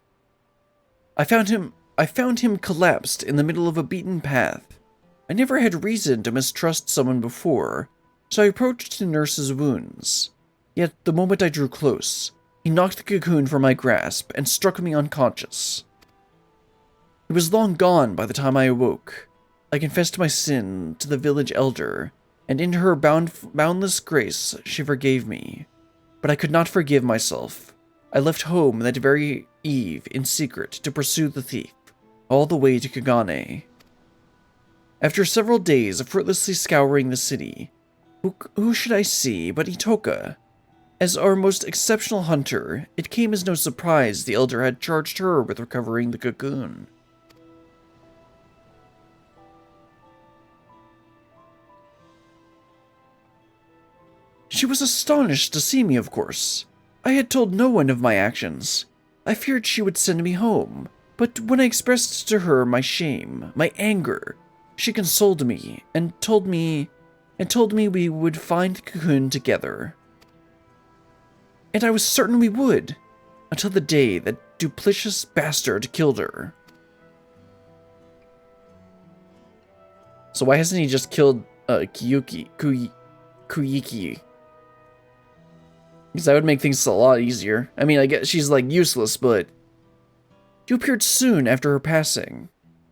I found him collapsed in the middle of a beaten path. I never had reason to mistrust someone before, so I approached to nurse his wounds. Yet the moment I drew close, he knocked the cocoon from my grasp and struck me unconscious. He was long gone by the time I awoke. I confessed my sin to the village elder, and in her boundless grace she forgave me. But I could not forgive myself. I left home that very eve in secret to pursue the thief, all the way to Kagane. After several days of fruitlessly scouring the city, who should I see but Itoka? As our most exceptional hunter, it came as no surprise the elder had charged her with recovering the cocoon. She was astonished to see me, of course. I had told no one of my actions. I feared she would send me home, but when I expressed to her my shame, my anger, she consoled me and told me we would find the cocoon together. And I was certain we would, until the day that duplicitous bastard killed her. So why hasn't he just killed Kuyiki? Because that would make things a lot easier. I mean, I guess she's like useless, but you appeared soon after her passing.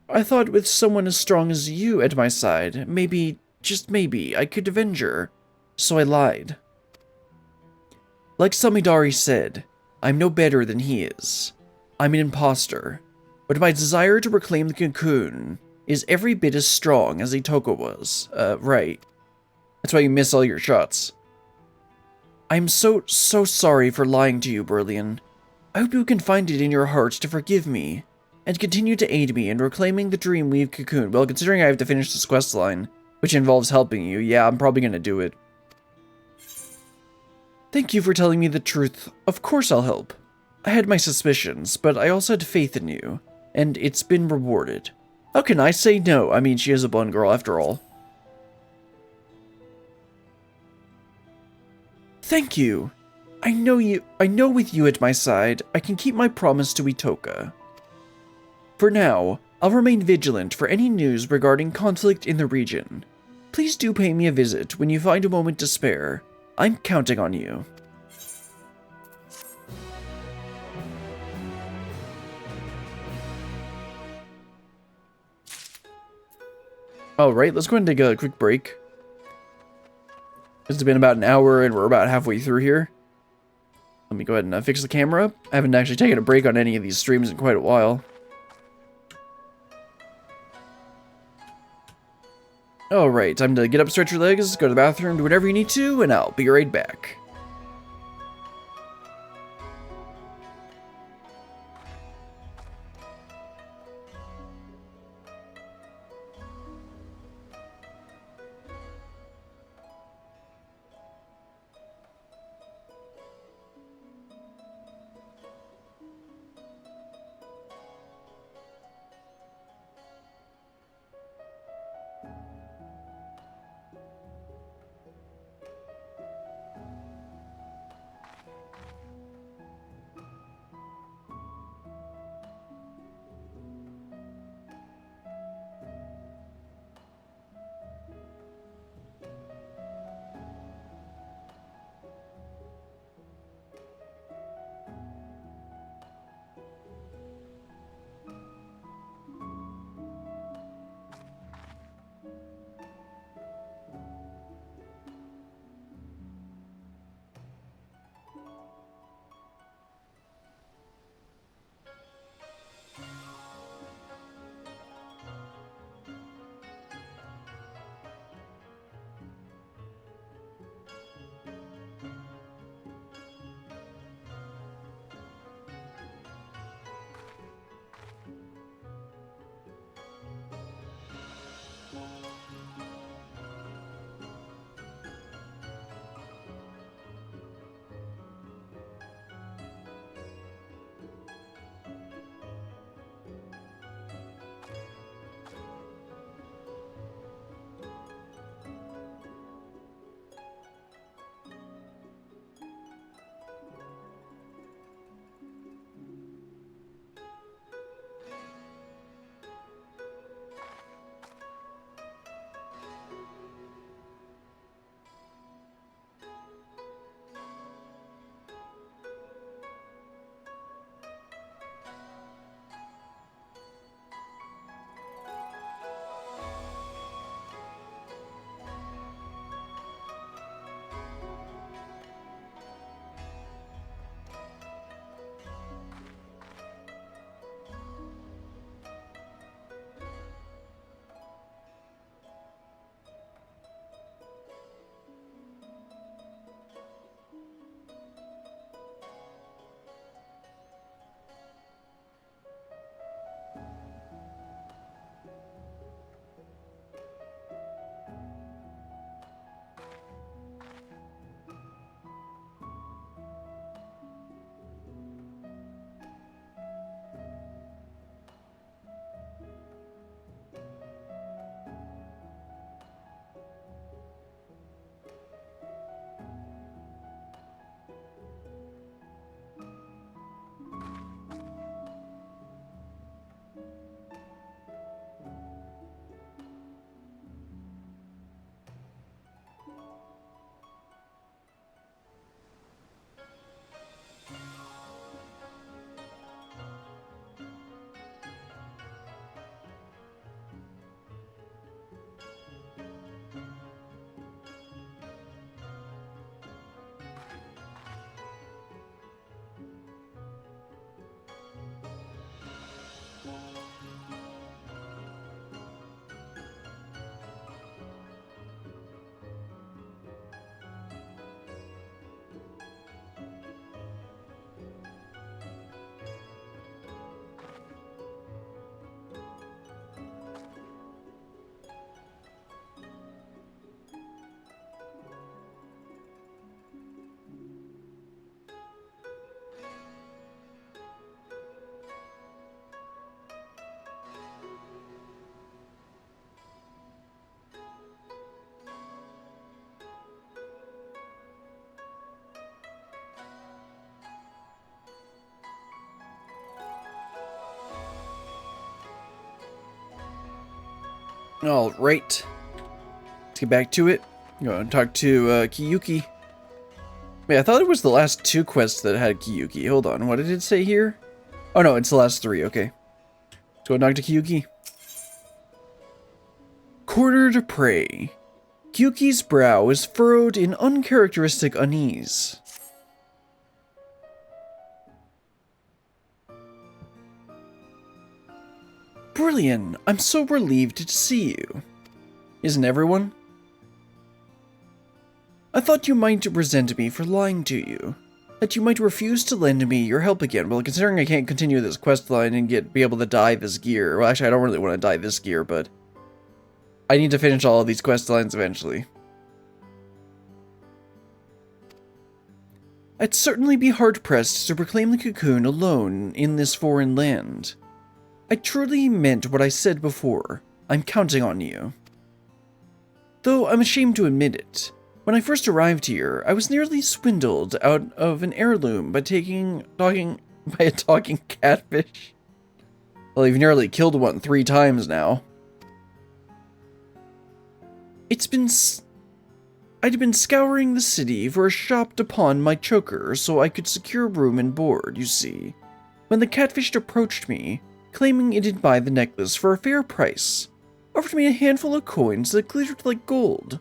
I thought with someone as strong as you at my side, maybe, just maybe, I could avenge her. So I lied. Like Samidari said, I'm no better than he is. I'm an imposter, but my desire to reclaim the cocoon is every bit as strong as Itoka was. Right. That's why you miss all your shots. I'm so sorry for lying to you, Berlian. I hope you can find it in your heart to forgive me, and continue to aid me in reclaiming the Dreamweave cocoon. Well, considering I have to finish this quest line, which involves helping you, yeah, I'm probably gonna do it. Thank you for telling me the truth. Of course I'll help. I had my suspicions, but I also had faith in you, and it's been rewarded. How can I say no? I mean, she is a blonde girl after all. Thank you. I know with you at my side, I can keep my promise to Itoka. For now, I'll remain vigilant for any news regarding conflict in the region. Please do pay me a visit when you find a moment to spare. I'm counting on you. Alright, let's go ahead and take a quick break. It's been about an hour and we're about halfway through here. Let me go ahead and fix the camera. I haven't actually taken a break on any of these streams in quite a while. Alright, time to get up, stretch your legs, go to the bathroom, do whatever you need to, and I'll be right back. Alright. Let's get back to it. Go and talk to Kiyuki. Wait, I thought it was the last 2 quests that had Kiyuki. Hold on, what did it say here? Oh no, it's the last 3, okay. Let's go and talk to Kiyuki. Quarter to prey. Kiyuki's brow is furrowed in uncharacteristic unease. Brilliant! I'm so relieved to see you. Isn't everyone? I thought you might resent me for lying to you. That you might refuse to lend me your help again. Well, considering I can't continue this quest line and be able to dye this gear. Well, actually, I don't really want to dye this gear, but I need to finish all of these quest lines eventually. I'd certainly be hard-pressed to proclaim the cocoon alone in this foreign land. I truly meant what I said before. I'm counting on you. Though I'm ashamed to admit it, when I first arrived here, I was nearly swindled out of an heirloom by a talking catfish. Well, you've nearly killed one 3 times now. I'd been scouring the city for a shop to pawn my choker so I could secure room and board, you see, when the catfish approached me, claiming it'd buy the necklace for a fair price, offered me a handful of coins that glittered like gold.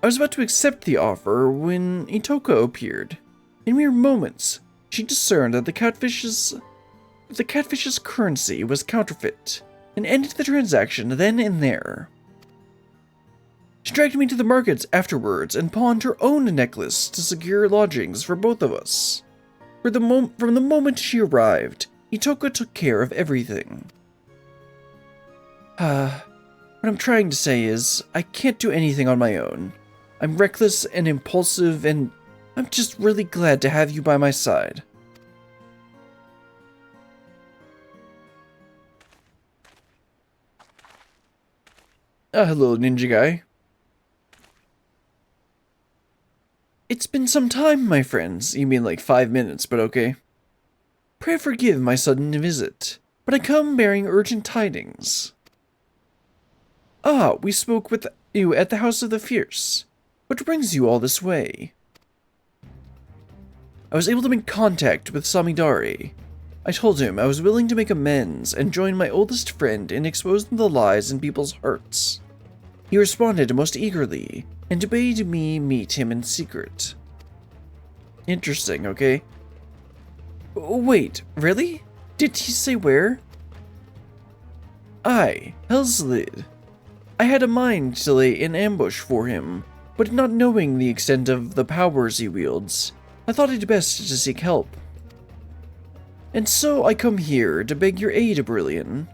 I was about to accept the offer when Itoko appeared. In mere moments, she discerned that the catfish's currency was counterfeit, and ended the transaction then and there. She dragged me to the markets afterwards and pawned her own necklace to secure lodgings for both of us. From the moment she arrived, Itoko took care of everything. What I'm trying to say is, I can't do anything on my own. I'm reckless and impulsive, and I'm just really glad to have you by my side. Hello, ninja guy. It's been some time, my friends. You mean like 5 minutes, but okay. Pray forgive my sudden visit, but I come bearing urgent tidings. We spoke with you at the House of the Fierce. What brings you all this way? I was able to make contact with Samidare. I told him I was willing to make amends and join my oldest friend in exposing the lies in people's hearts. He responded most eagerly and bade me meet him in secret. Interesting, okay? Wait, really? Did he say where? Aye, Hell's Lid. I had a mind to lay in ambush for him, but not knowing the extent of the powers he wields, I thought it best to seek help. And so I come here to beg your aid, Brillian.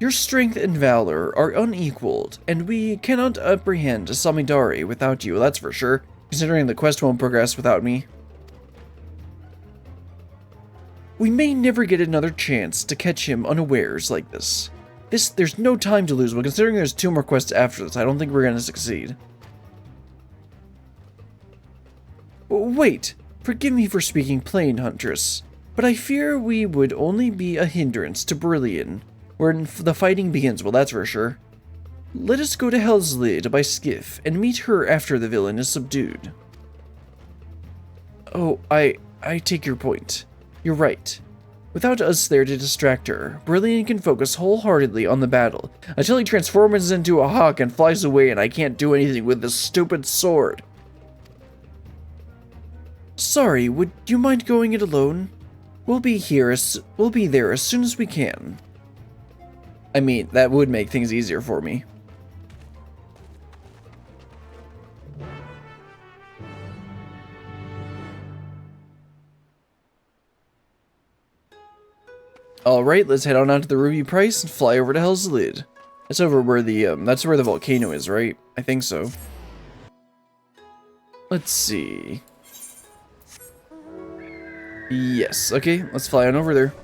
Your strength and valor are unequaled, and we cannot apprehend Samidare without you, that's for sure, considering the quest won't progress without me. We may never get another chance to catch him unawares like this. There's no time to lose, but considering there's 2 more quests after this, I don't think we're going to succeed. Wait, forgive me for speaking plain, Huntress, but I fear we would only be a hindrance to Brillian, when the fighting begins, well that's for sure. Let us go to Hell's Lid by skiff and meet her after the villain is subdued. Oh, I take your point. You're right. Without us there to distract her, Brillian can focus wholeheartedly on the battle, until he transforms into a hawk and flies away and I can't do anything with this stupid sword. Sorry, would you mind going it alone? We'll be there as soon as we can. I mean, that would make things easier for me. Alright, let's head on out to the Ruby Price and fly over to Hell's Lid. That's over where that's where the volcano is, right? I think so. Let's see. Yes, okay, let's fly on over there.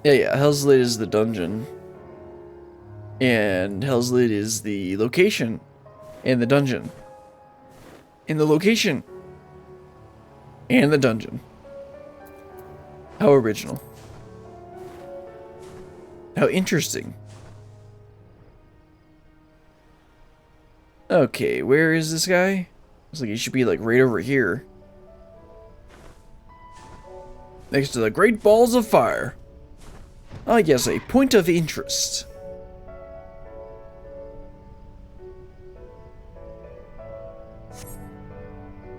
Yeah, Hell's Lid is the dungeon. And Hell's Lid is the location. And the dungeon. And the location. And the dungeon. How original. How interesting. Okay, where is this guy? Looks like he should be like right over here. Next to the Great Balls of Fire. Ah, yes, a point of interest.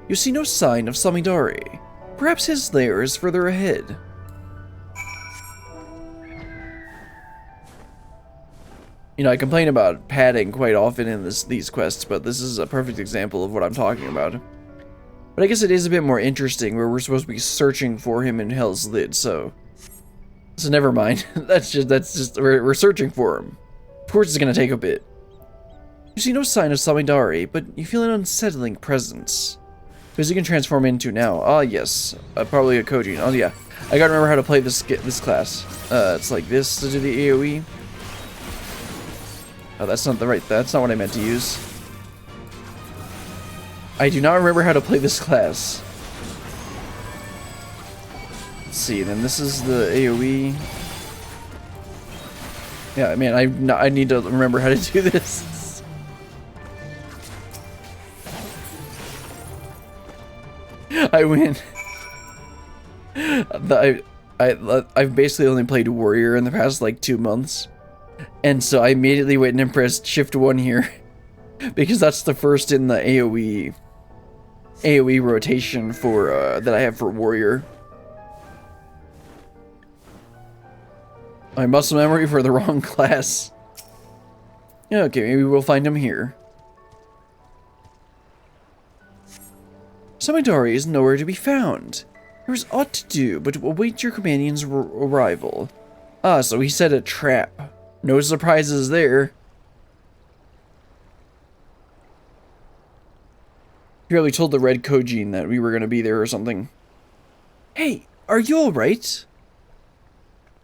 You see no sign of Samidari. Perhaps his lair is further ahead. You know, I complain about padding quite often in these quests, but this is a perfect example of what I'm talking about. But I guess it is a bit more interesting where we're supposed to be searching for him in Hell's Lid, so never mind. that's just we're searching for him. Of course it's gonna take a bit. You see no sign of Samidari, but you feel an unsettling presence. Who's he can transform into now? Ah, yes. Probably a Kojin. Oh, yeah. I gotta remember how to play this class. It's like this to do the AoE. Oh, that's not what I meant to use. I do not remember how to play this class. Let's see, then this is the AoE. Yeah, man, I need to remember how to do this. I win. I've basically only played Warrior in the past like 2 months. And so I immediately went and pressed Shift 1 here. Because that's the first in the AoE rotation for that I have for Warrior. My muscle memory for the wrong class. Yeah, okay, maybe we'll find him here. Samidari is nowhere to be found. There is aught to do but to await your companion's arrival. Ah, so he set a trap. No surprises there. He probably told the red Kojin that we were going to be there or something. Hey, are you alright?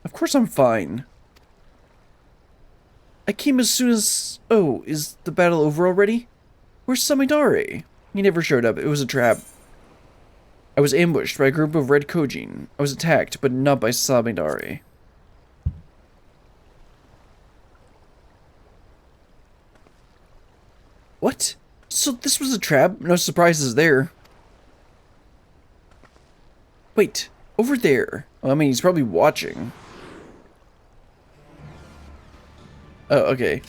Of course I'm fine. I came as soon as... Oh, is the battle over already? Where's Samidari? He never showed up. It was a trap. I was ambushed by a group of red Kojin. I was attacked, but not by Samidari. What? So this was a trap? No surprises there. Wait, over there. Well, I mean, he's probably watching. Oh, okay.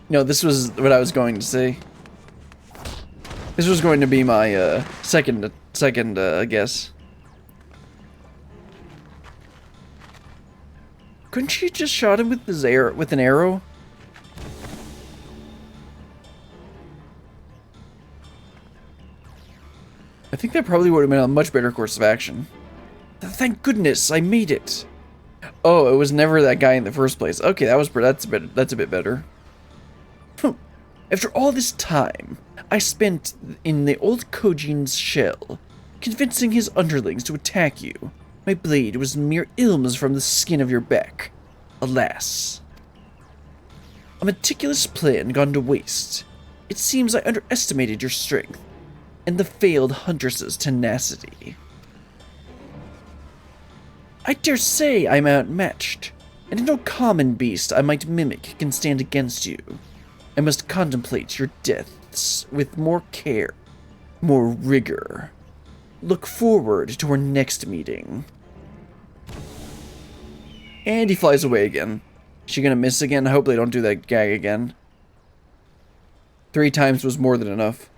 No, this was what I was going to say. This was going to be my second guess. Couldn't she just shot him with with an arrow? I think that probably would have been a much better course of action. Thank goodness, I made it. Oh, it was never that guy in the first place. Okay, that's a bit better. After all this time I spent in the old Kojin's shell, convincing his underlings to attack you, my blade was mere ilms from the skin of your back. Alas. A meticulous plan gone to waste. It seems I underestimated your strength and the failed huntress's tenacity. I dare say I'm outmatched, and no common beast I might mimic can stand against you. I must contemplate your deaths with more care, more rigor. Look forward to our next meeting. And he flies away again. Is she gonna miss again? I hope they don't do that gag again. 3 times was more than enough.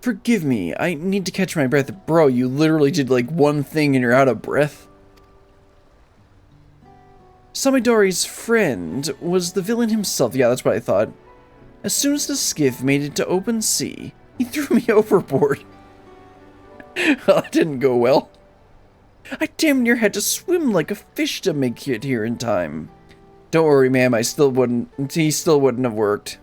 Forgive me, I need to catch my breath. Bro, you literally did like one thing and you're out of breath. Samidari's friend was the villain himself. Yeah, that's what I thought. As soon as the skiff made it to open sea, he threw me overboard. Well, that didn't go well. I damn near had to swim like a fish to make it here in time. Don't worry, ma'am, he still wouldn't have worked.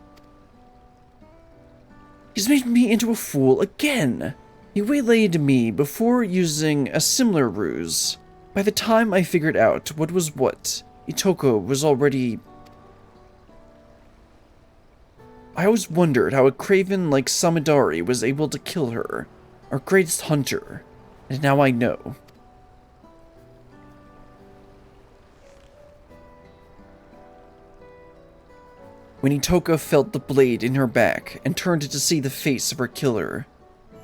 He's made me into a fool again. He waylaid me before using a similar ruse. By the time I figured out what was what, Itoko was already... I always wondered how a craven like Samidari was able to kill her, our greatest hunter, and now I know. When Itoka felt the blade in her back and turned to see the face of her killer,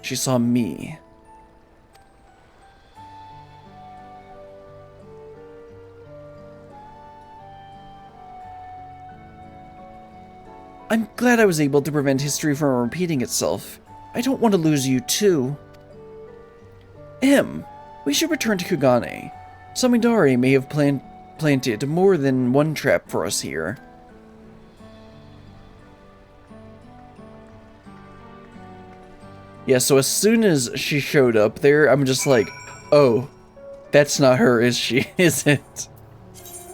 she saw me. I'm glad I was able to prevent history from repeating itself. I don't want to lose you too. We should return to Kugane. Samidare may have planted more than one trap for us here. Yeah, so as soon as she showed up there, I'm just like, oh, that's not her, is she? Is it?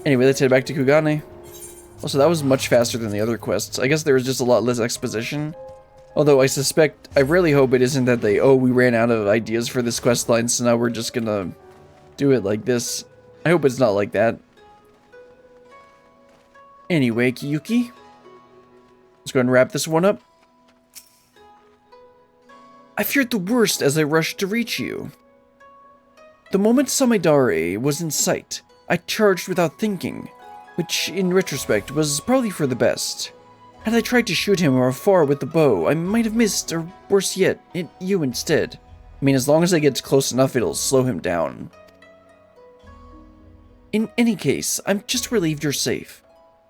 Anyway, let's head back to Kugane. Also, that was much faster than the other quests. I guess there was just a lot less exposition. Although I really hope it isn't that we ran out of ideas for this quest line, so now we're just gonna do it like this. I hope it's not like that. Anyway, Kiyuki, let's go ahead and wrap this one up. I feared the worst as I rushed to reach you. The moment Samidare was in sight, I charged without thinking, which, in retrospect, was probably for the best. Had I tried to shoot him from afar with the bow, I might have missed, or worse yet, hit you instead. I mean, as long as I get close enough, it'll slow him down. In any case, I'm just relieved you're safe.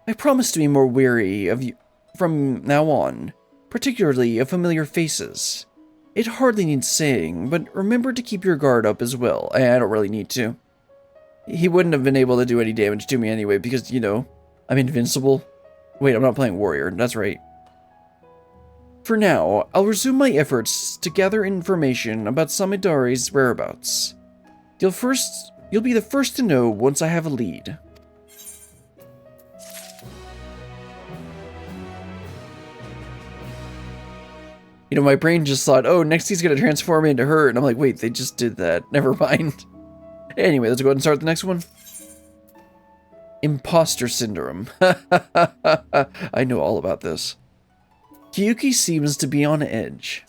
I promise to be more wary of you from now on, particularly of familiar faces. It hardly needs saying, but remember to keep your guard up as well. I don't really need to. He wouldn't have been able to do any damage to me anyway, because, you know, I'm invincible. Wait, I'm not playing warrior, that's right. For now, I'll resume my efforts to gather information about Samidare's whereabouts. You'll be the first to know once I have a lead. You know, my brain just thought, oh, next he's gonna transform into her, and I'm like, wait, they just did that. Never mind. Anyway, let's go ahead and start the next one. Imposter syndrome. I know all about this. Kiyuki seems to be on edge.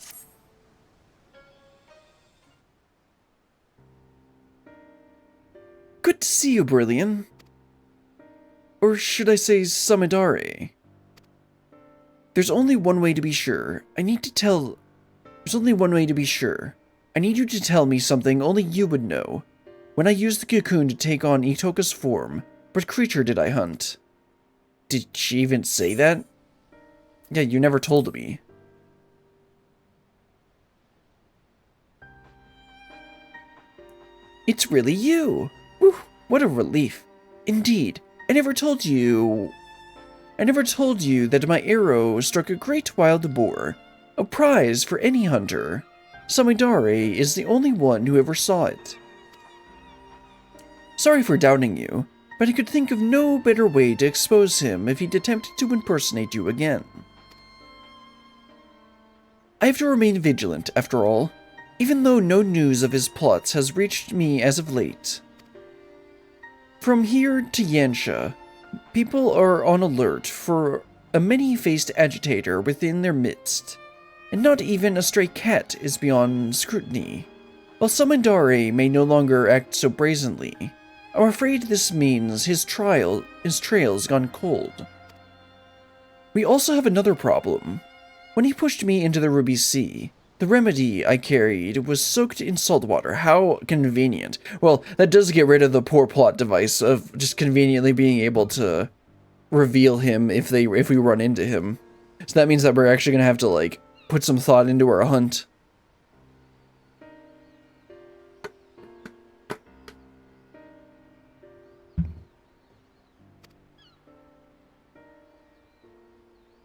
Good to see you, Brilliant. Or should I say Samidare? There's only one way to be sure. There's only one way to be sure. I need you to tell me something only you would know. When I used the cocoon to take on Itoka's form, what creature did I hunt? Did she even say that? Yeah, you never told me. It's really you! Whew, what a relief. Indeed, I never told you that my arrow struck a great wild boar, a prize for any hunter. Samidare is the only one who ever saw it. Sorry for doubting you, but I could think of no better way to expose him if he'd attempted to impersonate you again. I have to remain vigilant, after all, even though no news of his plots has reached me as of late. From here to Yansha, people are on alert for a many-faced agitator within their midst, and not even a stray cat is beyond scrutiny. While Samidare may no longer act so brazenly, I'm afraid this means his trail's gone cold. We also have another problem. When he pushed me into the Ruby Sea, the remedy I carried was soaked in salt water. How convenient. Well, that does get rid of the poor plot device of just conveniently being able to reveal him if we run into him. So that means that we're actually going to have to, like, put some thought into our hunt.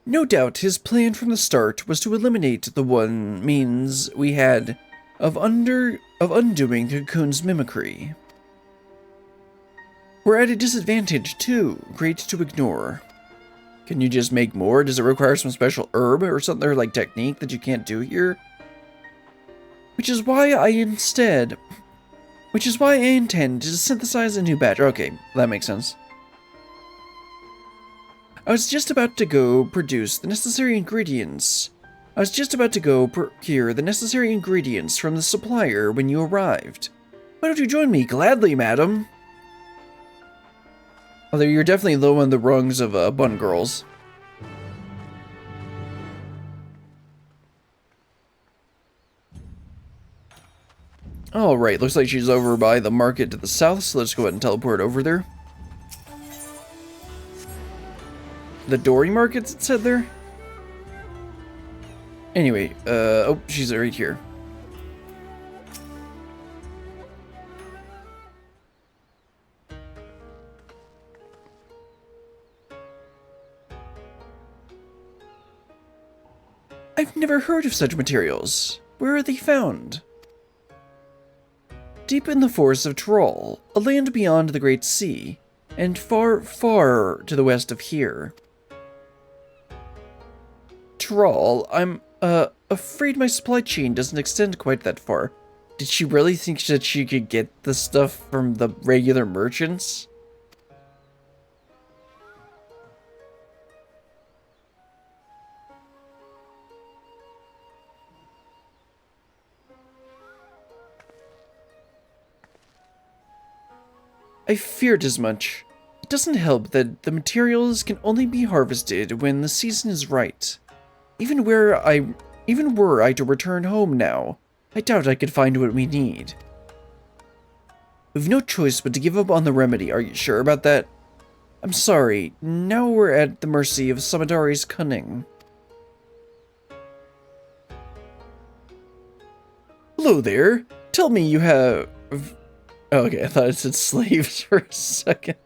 No doubt his plan from the start was to eliminate the one means we had of undoing the cocoon's mimicry. We're at a disadvantage too, great to ignore. Can you just make more? Does it require some special herb or something, or like technique that you can't do here? Which is why I intend to synthesize a new batch. Okay, that makes sense. I was just about to go procure the necessary ingredients from the supplier when you arrived. Why don't you join me? Gladly, madam. Although you're definitely low on the rungs of bun girls. Alright, looks like she's over by the market to the south, so let's go ahead and teleport over there. The Dory markets, it said there? Anyway, oh, she's right here. I've never heard of such materials. Where are they found? Deep in the forests of Tyrol, a land beyond the Great Sea, and far, far to the west of here. Tyrol, I'm, afraid my supply chain doesn't extend quite that far. Did she really think that she could get the stuff from the regular merchants? I feared as much. It doesn't help that the materials can only be harvested when the season is right. Even were I to return home now, I doubt I could find what we need. We've no choice but to give up on the remedy, are you sure about that? I'm sorry, now we're at the mercy of Samadari's cunning. Hello there, tell me you have... Oh, okay, I thought it said slaves for a second.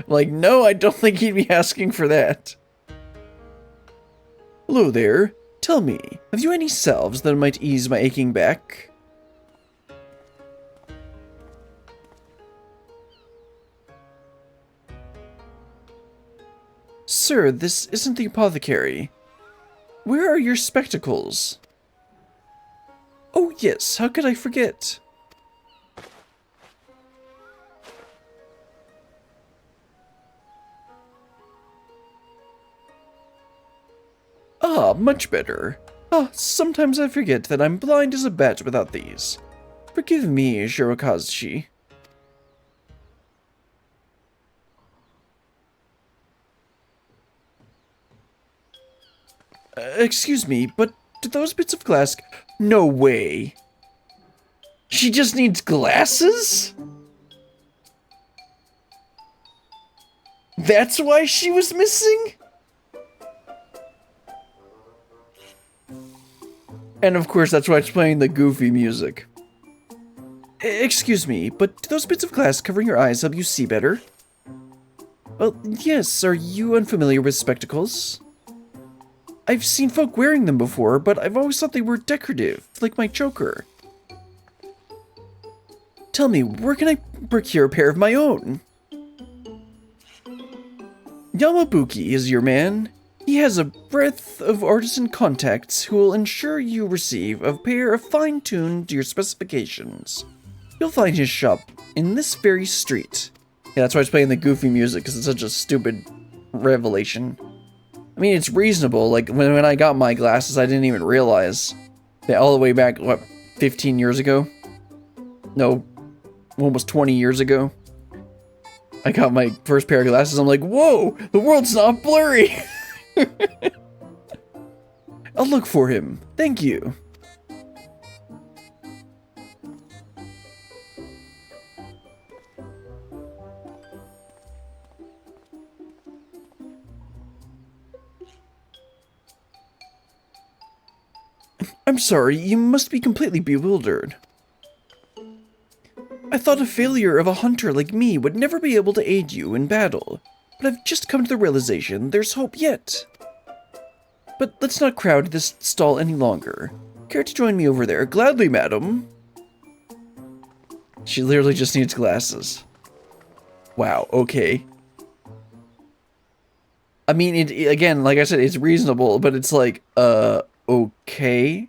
Like, no, I don't think he'd be asking for that. Hello there. Tell me, have you any salves that might ease my aching back? Sir, this isn't the apothecary. Where are your spectacles? Oh yes, how could I forget? Ah, much better. Ah, sometimes I forget that I'm blind as a bat without these. Forgive me, Shirokazu. Excuse me, but do those bits of glass... No way. She just needs glasses? That's why she was missing? And of course, that's why it's playing the goofy music. Excuse me, but do those bits of glass covering your eyes help you see better? Well, yes, are you unfamiliar with spectacles? I've seen folk wearing them before, but I've always thought they were decorative, like my choker. Tell me, where can I procure a pair of my own? Yamabuki is your man. He has a breadth of artisan contacts who will ensure you receive a pair of fine-tuned to your specifications. You'll find his shop in this very street. Yeah, that's why it's playing the goofy music, because it's such a stupid revelation. I mean, it's reasonable. Like, when I got my glasses, I didn't even realize that all the way back, what, 15 years ago? No, almost 20 years ago. I got my first pair of glasses, I'm like, whoa, the world's not blurry! I'll look for him. Thank you. I'm sorry, you must be completely bewildered. I thought a failure of a hunter like me would never be able to aid you in battle, but I've just come to the realization there's hope yet. But let's not crowd this stall any longer. Care to join me over there? Gladly, madam. She literally just needs glasses. Wow, okay. I mean, again, like I said, it's reasonable, but it's like, okay.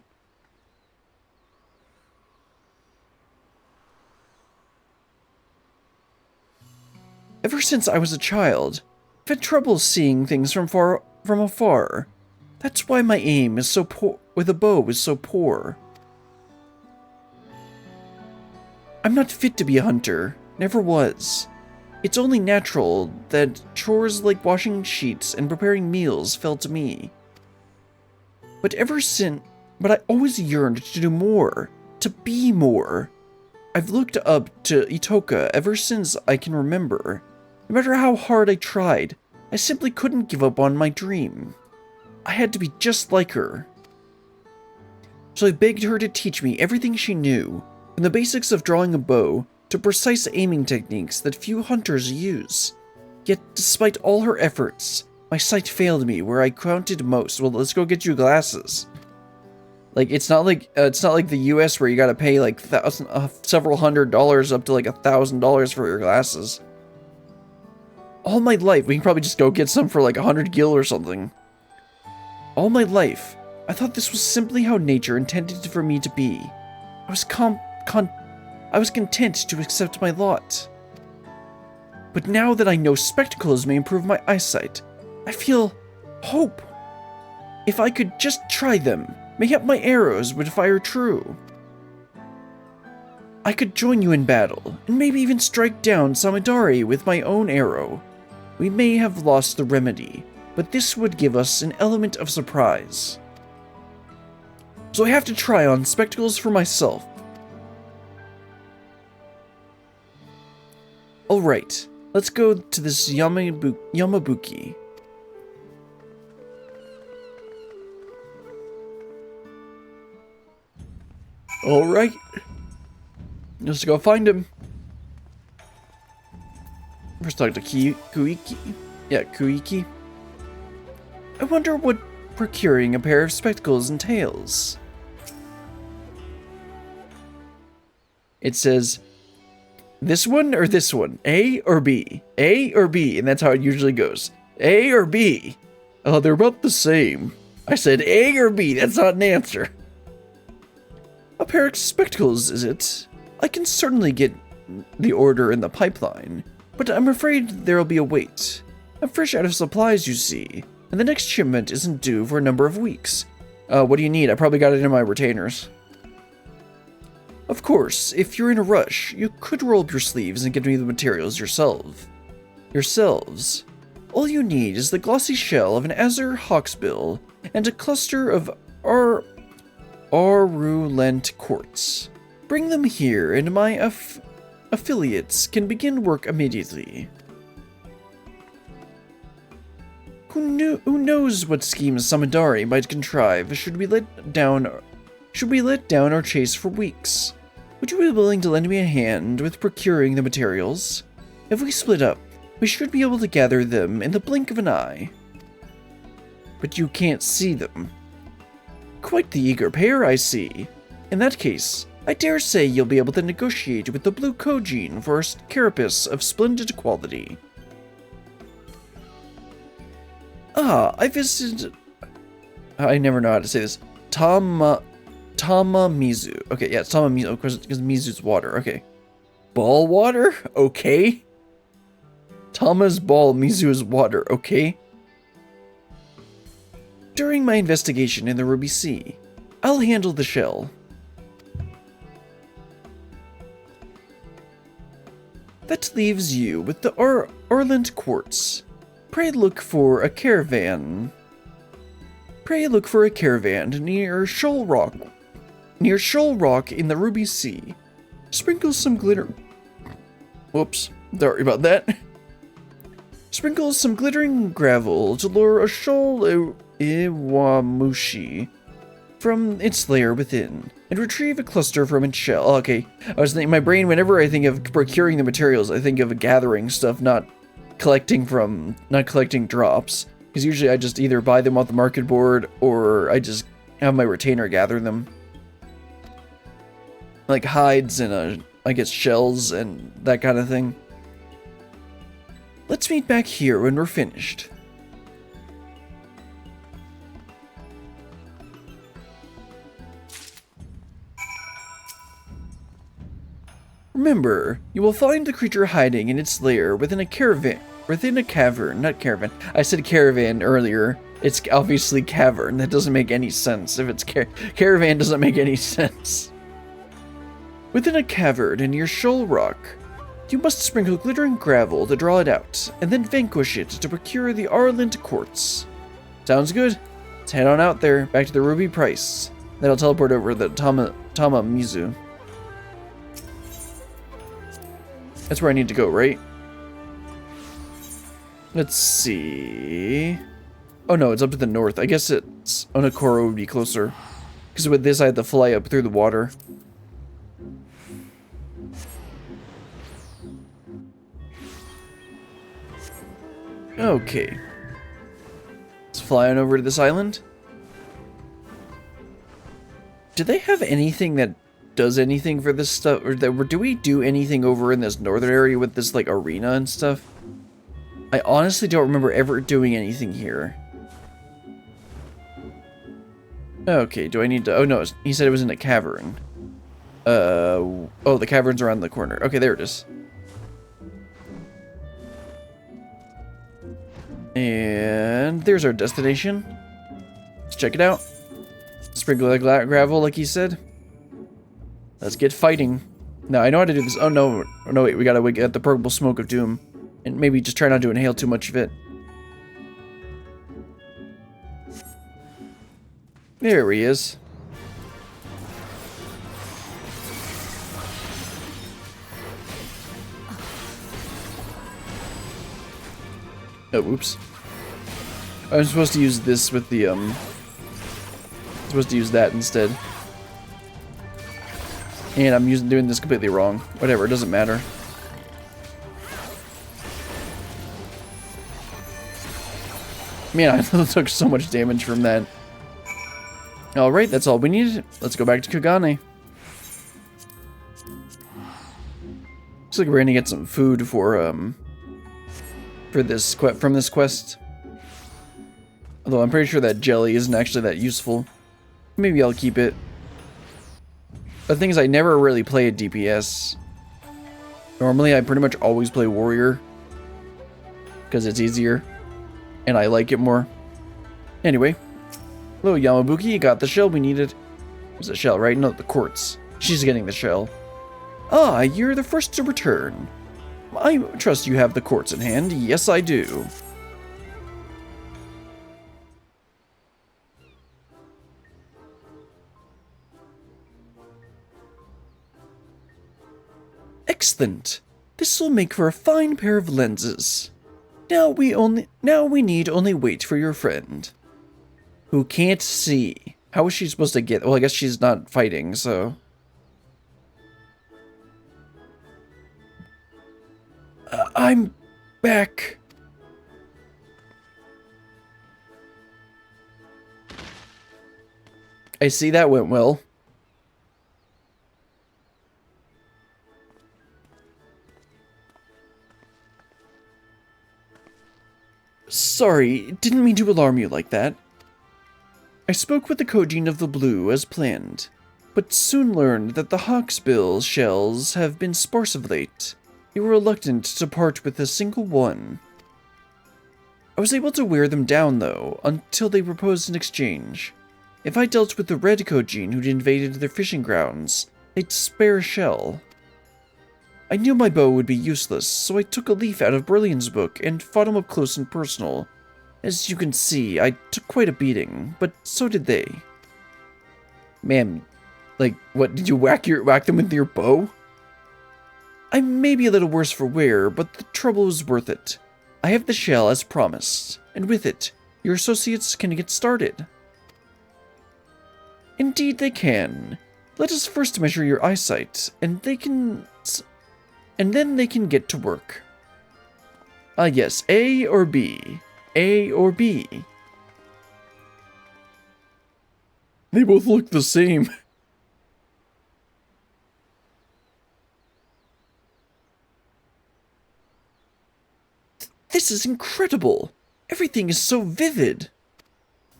Ever since I was a child, I've had trouble seeing things from afar. That's why my aim is so poor, with a bow is so poor. I'm not fit to be a hunter, never was. It's only natural that chores like washing sheets and preparing meals fell to me. But I always yearned to do more, to be more. I've looked up to Itoka ever since I can remember. No matter how hard I tried, I simply couldn't give up on my dream. I had to be just like her. So I begged her to teach me everything she knew, from the basics of drawing a bow to precise aiming techniques that few hunters use. Yet, despite all her efforts, my sight failed me where I counted most. Well, let's go get you glasses. Like, it's not like the US where you gotta pay like several $100s up to like $1,000 for your glasses. All my life, we can probably just go get some for like 100 gil or something. All my life, I thought this was simply how nature intended for me to be. I was content to accept my lot. But now that I know spectacles may improve my eyesight, I feel hope. If I could just try them, mayhap my arrows would fire true. I could join you in battle, and maybe even strike down Samidari with my own arrow. We may have lost the remedy, but this would give us an element of surprise. So I have to try on spectacles for myself. Alright, let's go to this Yamabuki. Alright. Let's go find him. First talk to Kuiki. Yeah, Kuiki. I wonder what procuring a pair of spectacles entails. It says, this one or this one? A or B? A or B? And that's how it usually goes. A or B? Oh, they're about the same. I said A or B. That's not an answer. A pair of spectacles, is it? I can certainly get the order in the pipeline, but I'm afraid there'll be a wait. I'm fresh out of supplies, you see, and the next shipment isn't due for a number of weeks. What do you need? I probably got it in my retainers. Of course, if you're in a rush, you could roll up your sleeves and get me the materials yourselves. All you need is the glossy shell of an azure hawksbill and a cluster of Arulent quartz. Bring them here, and my affiliates can begin work immediately. Who knows what schemes Samidari might contrive should we let down our chase for weeks? Would you be willing to lend me a hand with procuring the materials? If we split up, we should be able to gather them in the blink of an eye. But you can't see them. Quite the eager pair, I see. In that case, I dare say you'll be able to negotiate with the blue Kojin for a carapace of splendid quality. Ah, I visited... I never know how to say this. Tamamizu. Okay, yeah, it's Tamamizu, of course, because Mizu's water. Okay. Ball water? Okay. Tama's ball, Mizu's water. Okay. During my investigation in the Ruby Sea, I'll handle the shell. That leaves you with the Arlent quartz. Pray look for a caravan near Shoal Rock in the Ruby Sea. Sprinkle some glitter. Whoops, sorry about that. Sprinkle some glittering gravel to lure a shoal Iwamushi from its lair within, and retrieve a cluster from its shell. Oh, okay, I was thinking, my brain, whenever I think of procuring the materials, I think of gathering stuff, not collecting drops. Because usually I just either buy them off the market board, or I just have my retainer gather them. Like hides and, I guess, shells and that kind of thing. Let's meet back here when we're finished. Remember, you will find the creature hiding in its lair within a cavern, not caravan. I said caravan earlier. It's obviously cavern. That doesn't make any sense. If it's caravan, doesn't make any sense. Within a cavern near Shoal Rock, you must sprinkle glittering gravel to draw it out, and then vanquish it to procure the Arlent quartz. Sounds good. Let's head on out there, back to the Ruby Price. Then I'll teleport over the Tamamizu. That's where I need to go, right? Let's see. Oh no, it's up to the north. I guess it's Onokoro would be closer. Because with this, I had to fly up through the water. Okay. Let's fly on over to this island. Do they have anything that does anything for this stuff? Or do we do anything over in this northern area with this, like, arena and stuff? I honestly don't remember ever doing anything here. Okay, do I need to... Oh, no, he said it was in a cavern. Oh, the cavern's around the corner. Okay, there it is. And there's our destination. Let's check it out. Sprinkle the gravel, like he said. Let's get fighting. Now, I know how to do this. Oh, no. Oh, no, wait. We gotta get the purple smoke of doom. And maybe just try not to inhale too much of it. There he is. Oh, oops. I'm supposed to use this with the, supposed to use that instead. And I'm doing this completely wrong. Whatever, it doesn't matter. Man, I took so much damage from that. Alright, that's all we needed. Let's go back to Kagane. Looks like we're gonna get some food for this from this quest. Although I'm pretty sure that jelly isn't actually that useful. Maybe I'll keep it. The thing is, I never really play a DPS. Normally, I pretty much always play warrior. Because it's easier. And I like it more. Anyway. Hello, Yamabuki. You got the shell we needed. It was a shell, right? No, the quartz. She's getting the shell. Ah, you're the first to return. I trust you have the quartz in hand. Yes, I do. Excellent. This will make for a fine pair of lenses. Now we need only wait for your friend. Who can't see. How is she supposed to get... Well, I guess she's not fighting, so... I'm back. I see that went well. Sorry, didn't mean to alarm you like that. I spoke with the Kojin of the Blue as planned, but soon learned that the hawksbill shells have been sparse of late. They were reluctant to part with a single one. I was able to wear them down, though, until they proposed an exchange. If I dealt with the red Kojin who'd invaded their fishing grounds, they'd spare a shell. I knew my bow would be useless, so I took a leaf out of Brilliant's book and fought him up close and personal. As you can see, I took quite a beating, but so did they. Man, like, what, did you whack them with your bow? I may be a little worse for wear, but the trouble was worth it. I have the shell as promised, and with it, your associates can get started. Indeed they can. Let us first measure your eyesight, and then they can get to work. Yes, A or B. A or B. They both look the same. This is incredible. Everything is so vivid.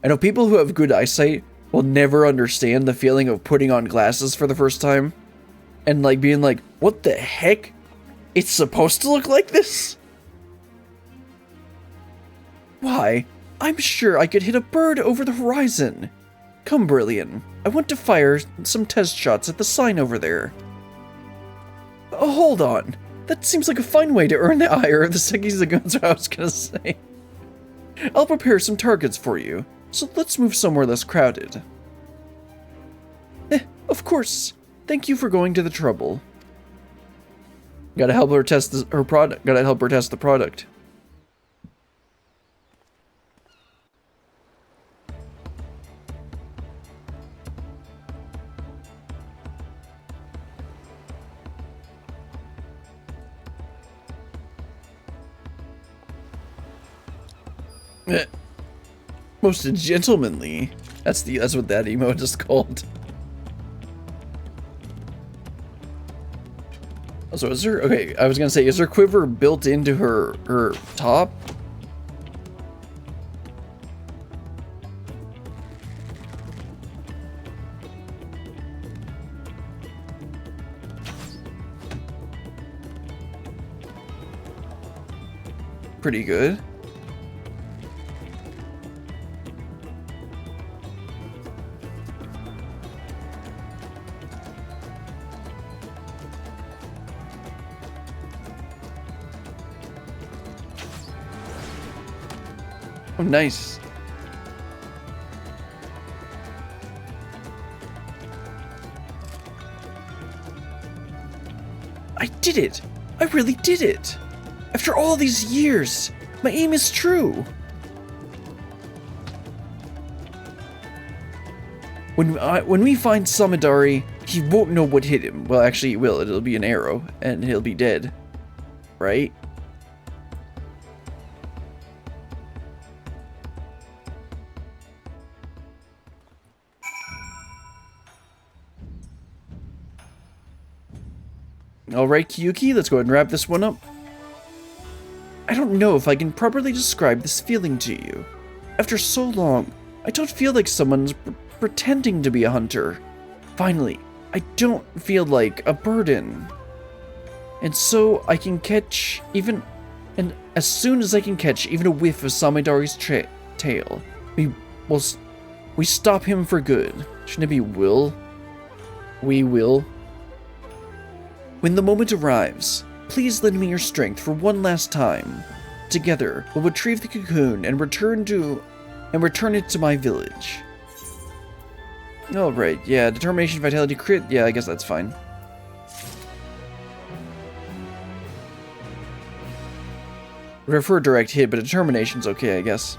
I know people who have good eyesight will never understand the feeling of putting on glasses for the first time. And like being like, what the heck? It's supposed to look like this? Why, I'm sure I could hit a bird over the horizon. Come, Brilliant. I want to fire some test shots at the sign over there. Oh, hold on. That seems like a fine way to earn the ire of the Sekizaguns, I was gonna say. I'll prepare some targets for you, so let's move somewhere less crowded. Of course. Thank you for going to the trouble. Gotta help her test her product. Gotta help her test the product. Most gentlemanly. That's what that emote is called. So is there, okay, I was gonna say, is her quiver built into her top? Pretty good. Oh, nice. I did it! I really did it! After all these years, my aim is true! When we find Samidari, he won't know what hit him. Well, actually he will. It'll be an arrow, and he'll be dead. Right? Alright, Kyuki, let's go ahead and wrap this one up. I don't know if I can properly describe this feeling to you. After so long, I don't feel like someone's pretending to be a hunter. Finally, I don't feel like a burden. And so I can catch as soon as I can catch even a whiff of Samidari's tail, we stop him for good. Shouldn't it be will? We will. When the moment arrives, please lend me your strength for one last time. Together, we'll retrieve the cocoon and return it to my village. Alright, yeah, determination, vitality, crit, yeah, I guess that's fine. Prefer direct hit, but determination's okay, I guess.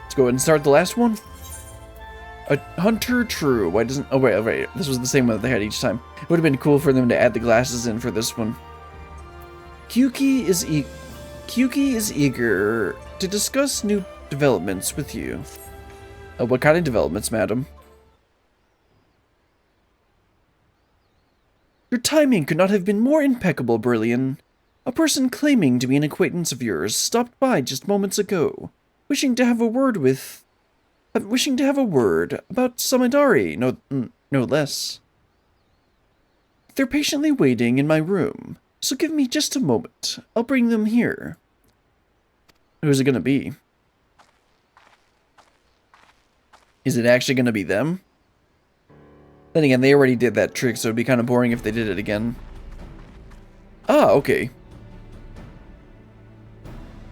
Let's go ahead and start the last one. A hunter true. Why doesn't... Oh, wait. This was the same one that they had each time. It would have been cool for them to add the glasses in for this one. Kyuki is eager to discuss new developments with you. What kind of developments, madam? Your timing could not have been more impeccable, Brillian. A person claiming to be an acquaintance of yours stopped by just moments ago, wishing to have a word about Samidari, no less. They're patiently waiting in my room, so give me just a moment. I'll bring them here. Who's it gonna be? Is it actually gonna be them? Then again, they already did that trick, so it'd be kind of boring if they did it again. Ah, okay.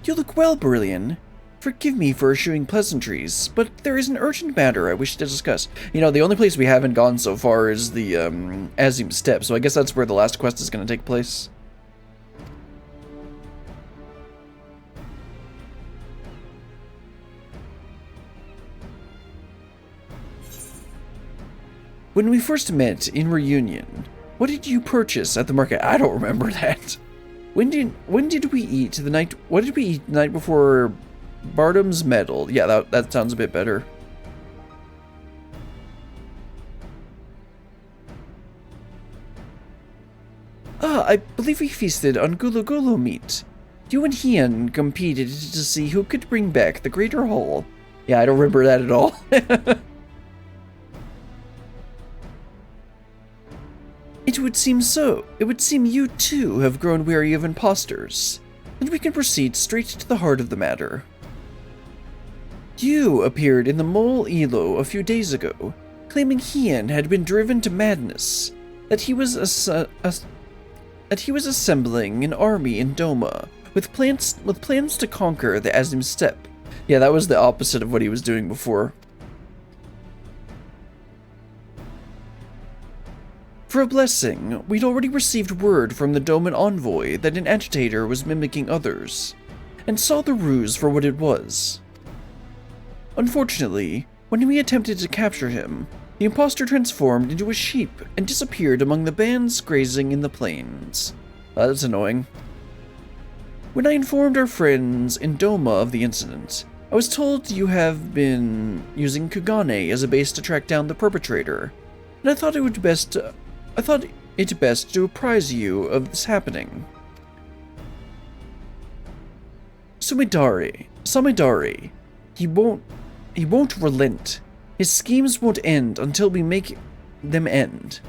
You look well, Brillian. Forgive me for eschewing pleasantries, but there is an urgent matter I wish to discuss. You know, the only place we haven't gone so far is the, Azim Steppe, so I guess that's where the last quest is going to take place. When we first met in Reunion, what did you purchase at the market? I don't remember that. When did we eat the night... What did we eat the night before... Bardam's Medal. Yeah, that sounds a bit better. Ah, I believe we feasted on gulu meat. You and Hien competed to see who could bring back the Greater Hall. Yeah, I don't remember that at all. It would seem so. It would seem you too have grown weary of imposters. And we can proceed straight to the heart of the matter. You appeared in the Mole Elo a few days ago, claiming Hien had been driven to madness, that he was assembling an army in Doma, with plans to conquer the Azim Steppe. Yeah, that was the opposite of what he was doing before. For a blessing, we'd already received word from the Doman envoy that an agitator was mimicking others, and saw the ruse for what it was. Unfortunately, when we attempted to capture him, the impostor transformed into a sheep and disappeared among the bands grazing in the plains. That's annoying. When I informed our friends in Doma of the incident, I was told you have been using Kugane as a base to track down the perpetrator, and I thought it best to apprise you of this happening. Samidari, he won't relent. His schemes won't end until we make them end.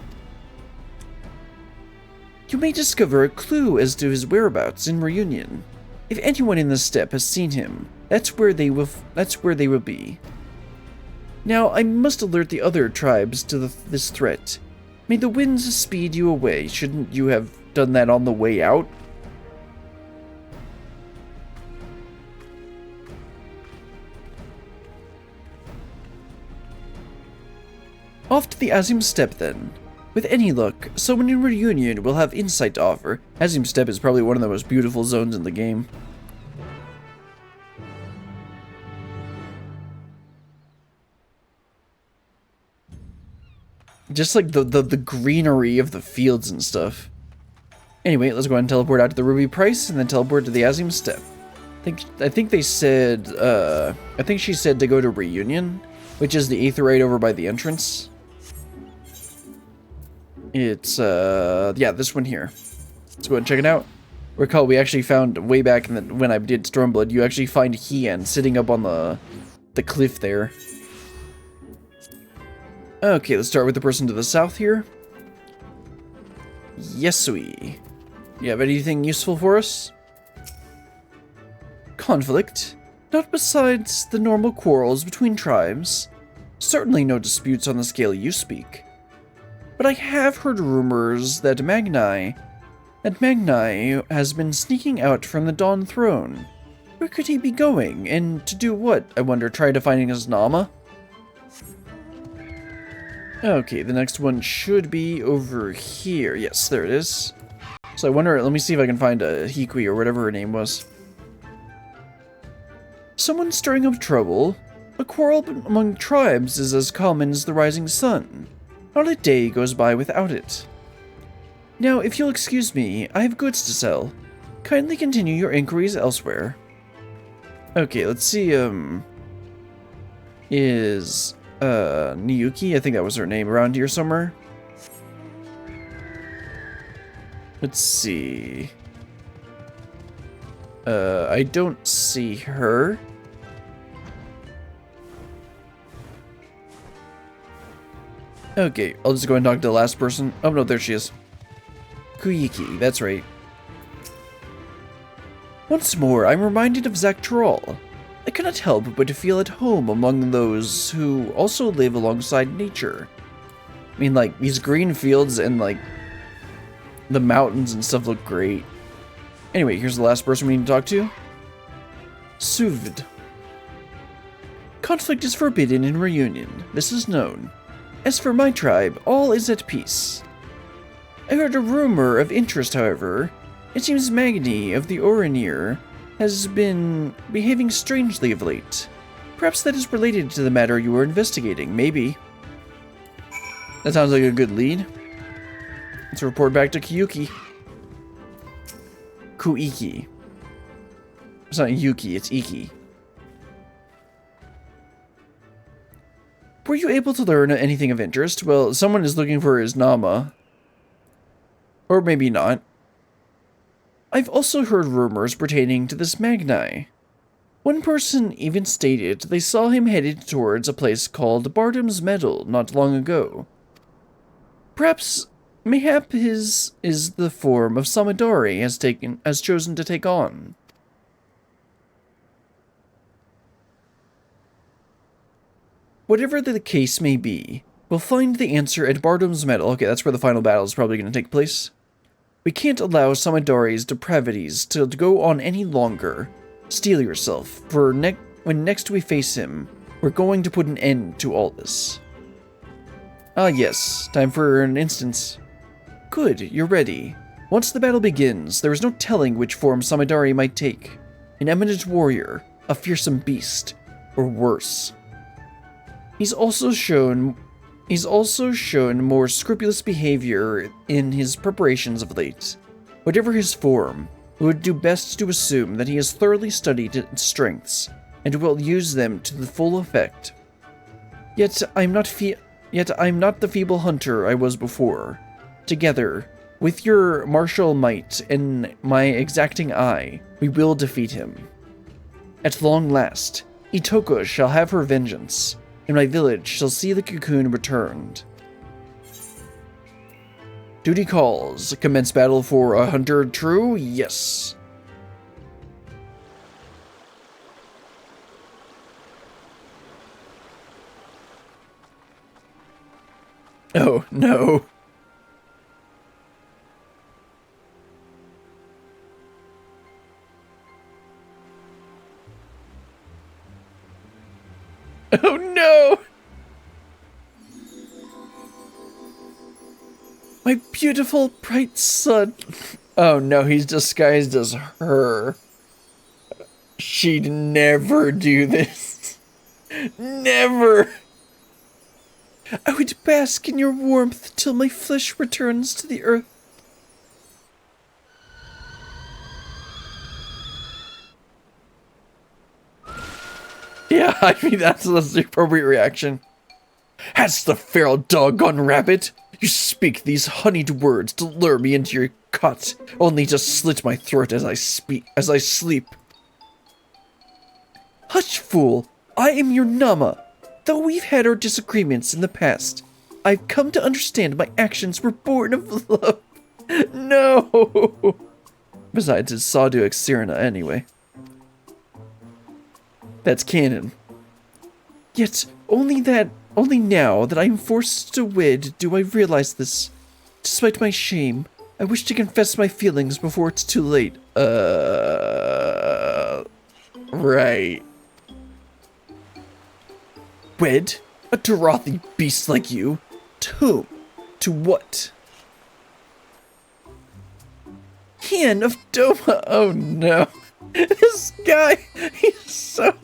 You may discover a clue as to his whereabouts in Reunion. If anyone in the steppe has seen him, that's where they will be. Now, I must alert the other tribes to this threat. May the winds speed you away. Shouldn't you have done that on the way out? Off to the Azim Steppe then. With any luck, someone in Reunion will have insight to offer. Azim Steppe is probably one of the most beautiful zones in the game. Just like the greenery of the fields and stuff. Anyway, let's go ahead and teleport out to the Ruby Price and then teleport to the Azim Steppe. I think they said, I think she said to go to Reunion, which is the aetheryte over by the entrance. It's, yeah, this one here. Let's go ahead and check it out. Recall, we actually found way back when I did Stormblood, you actually find Hien sitting up on the cliff there. Okay, let's start with the person to the south here. Yesui. You have anything useful for us? Conflict? Not besides the normal quarrels between tribes. Certainly no disputes on the scale you speak. But I have heard rumors that Magni has been sneaking out from the Dawn Throne. Where could he be going, and to do what, I wonder, try to find his Nama? Okay, the next one should be over here. Yes, there it is. So I wonder, let me see if I can find a Hikui or whatever her name was. Someone stirring up trouble. A quarrel among tribes is as common as the rising sun. Not a day goes by without it. Now, if you'll excuse me, I have goods to sell. Kindly continue your inquiries elsewhere. Okay, let's see, is Niyuki, I think that was her name, around here somewhere. Let's see. I don't see her. Okay, I'll just go and talk to the last person. Oh no, there she is. Kuyiki, that's right. Once more, I'm reminded of Zak'Trol. I cannot help but to feel at home among those who also live alongside nature. I mean, like, these green fields and, like, the mountains and stuff look great. Anyway, here's the last person we need to talk to. Suvd. Conflict is forbidden in Reunion. This is known. As for my tribe, all is at peace. I heard a rumor of interest, however. It seems Magni of the Orinir has been behaving strangely of late. Perhaps that is related to the matter you were investigating, maybe. That sounds like a good lead. Let's report back to Kuiki. It's not Yuki, it's Iki. Were you able to learn anything of interest? Well, someone is looking for his Nama. Or maybe not. I've also heard rumors pertaining to this Magni. One person even stated they saw him headed towards a place called Bardam's Meadow not long ago. Perhaps, mayhap his is the form of Samidari has chosen to take on. Whatever the case may be, we'll find the answer at Bardam's Meadow. Okay, that's where the final battle is probably going to take place. We can't allow Samidari's depravities to go on any longer. Steel yourself, for when next we face him, we're going to put an end to all this. Ah yes, time for an instance. Good, you're ready. Once the battle begins, there is no telling which form Samidari might take. An eminent warrior, a fearsome beast, or worse. He's also shown more scrupulous behavior in his preparations of late. Whatever his form, we would do best to assume that he has thoroughly studied its strengths, and will use them to the full effect. Yet I'm not the feeble hunter I was before. Together, with your martial might and my exacting eye, we will defeat him. At long last, Itoko shall have her vengeance, and my village shall see the cocoon returned. Duty calls. Commence battle for 100 true? Yes. Oh, no. Oh, no! My beautiful, bright son. Oh, no, he's disguised as her. She'd never do this. Never! I would bask in your warmth till my flesh returns to the earth. Yeah, I mean, that's the appropriate reaction. Has the feral dog gone rabid? You speak these honeyed words to lure me into your cot, only to slit my throat as I sleep. Hush, fool! I am your Nama. Though we've had our disagreements in the past, I've come to understand my actions were born of love. No! Besides, it's Sadu X Sirena anyway. That's canon. Yet, only now that I am forced to wed do I realize this. Despite my shame, I wish to confess my feelings before it's too late. Right. Wed? A Darathi beast like you? To whom? To what? Hian of Doma. Oh no. This guy, he's so...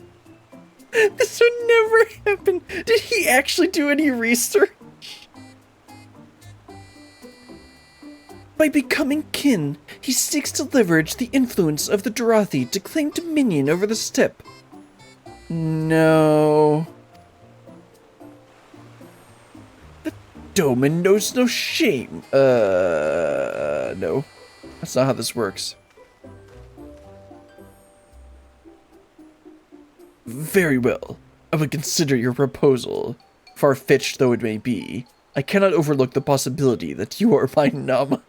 This would never happen. Did he actually do any research? By becoming kin, he seeks to leverage the influence of the Darathi to claim dominion over the steppe. No. The Doman knows no shame. No. That's not how this works. Very well. I would consider your proposal. Far-fetched though it may be, I cannot overlook the possibility that you are my Nama.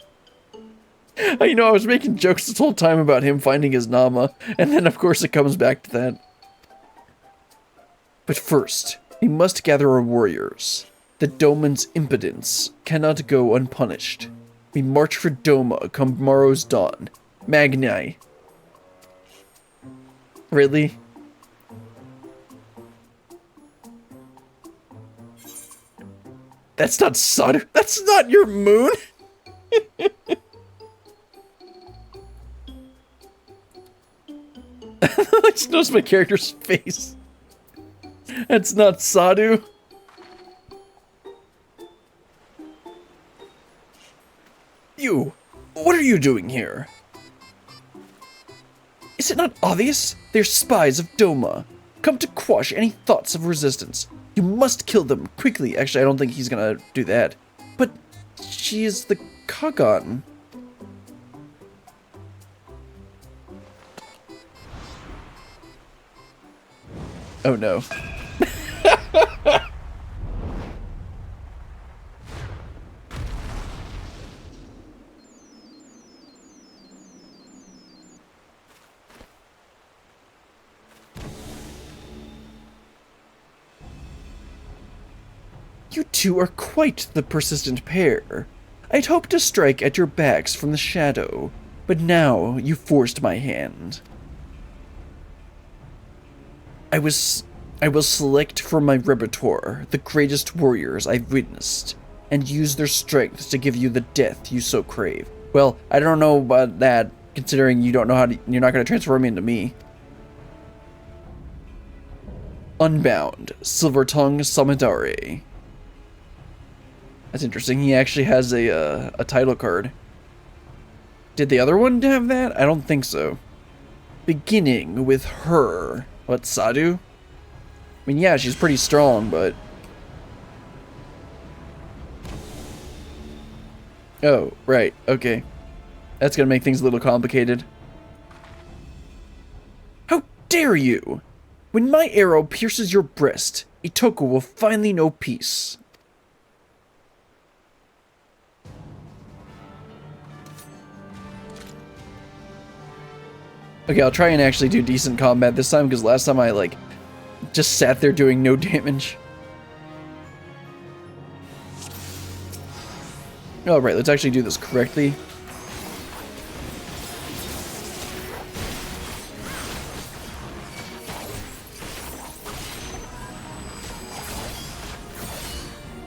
You know, I was making jokes this whole time about him finding his Nama, and then of course it comes back to that. But first, we must gather our warriors. The Doman's impotence cannot go unpunished. We march for Doma come tomorrow's dawn. Magni. Really? That's not Sadu. That's not your moon. I just noticed my character's face. That's not Sadu. You, what are you doing here? Is it not obvious? They're spies of Doma, come to quash any thoughts of resistance. You must kill them quickly. Actually, I don't think he's gonna do that. But she is the Kagan. Oh no. You two are quite the persistent pair. I'd hoped to strike at your backs from the shadow, but now you forced my hand. I will select from my repertoire the greatest warriors I've witnessed. and use their strength to give you the death you so crave. Well, I don't know about that, considering you don't know how to, you're not going to transform into me. Unbound, Silver Tongue Samidare. That's interesting. He actually has a title card. Did the other one have that? I don't think so. Beginning with her. What, Sadu? I mean, yeah, she's pretty strong, but... Oh, right, okay. That's gonna make things a little complicated. How dare you! When my arrow pierces your breast, Itoku will finally know peace. Okay, I'll try and actually do decent combat this time, because last time I, like, just sat there doing no damage. Alright, let's actually do this correctly.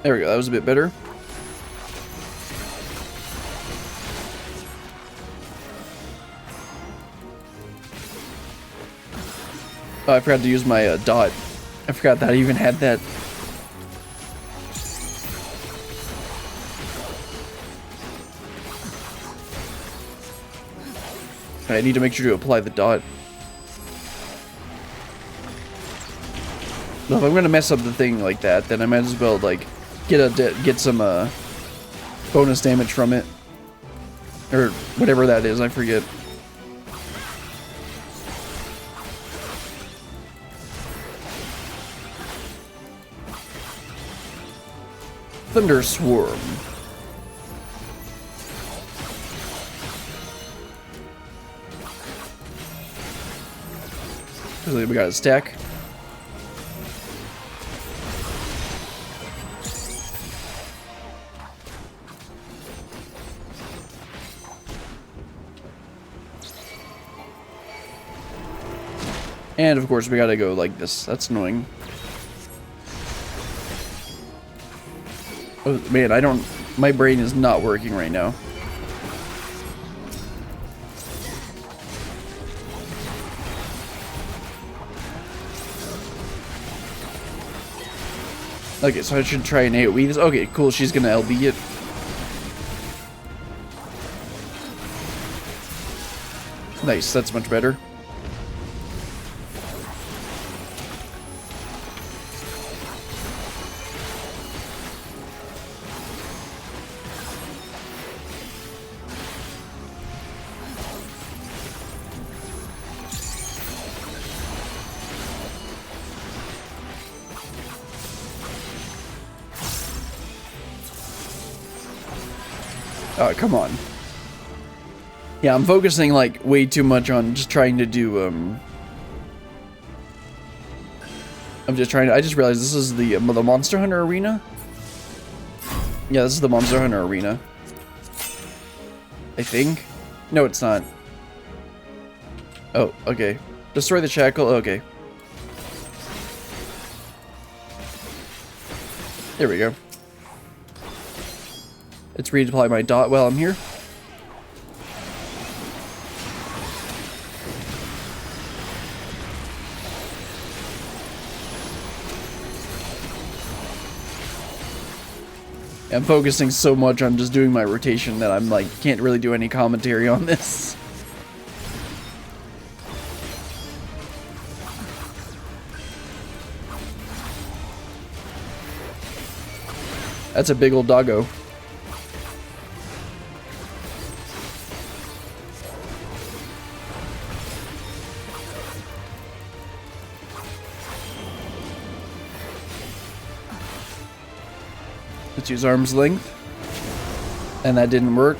There we go, that was a bit better. Oh, I forgot to use my dot. I forgot that I even had that. I need to make sure to apply the dot. Well, if I'm gonna mess up the thing like that, then I might as well like get some bonus damage from it, or whatever that is. I forget. Thunder Swarm. We got a stack. And of course we gotta go like this. That's annoying. Oh man, my brain is not working right now. Okay, so I should try and AoE this. Okay, cool, she's gonna LB it. Nice, that's much better. Oh, come on. Yeah, I'm focusing, like, way too much on just trying to do, I just realized this is the Monster Hunter Arena? Yeah, this is the Monster Hunter Arena. I think? No, it's not. Oh, okay. Destroy the shackle, okay. There we go. Let's reapply my dot while I'm here. I'm focusing so much on just doing my rotation that I'm like, can't really do any commentary on this. That's a big old doggo. Let's use arm's length. And that didn't work.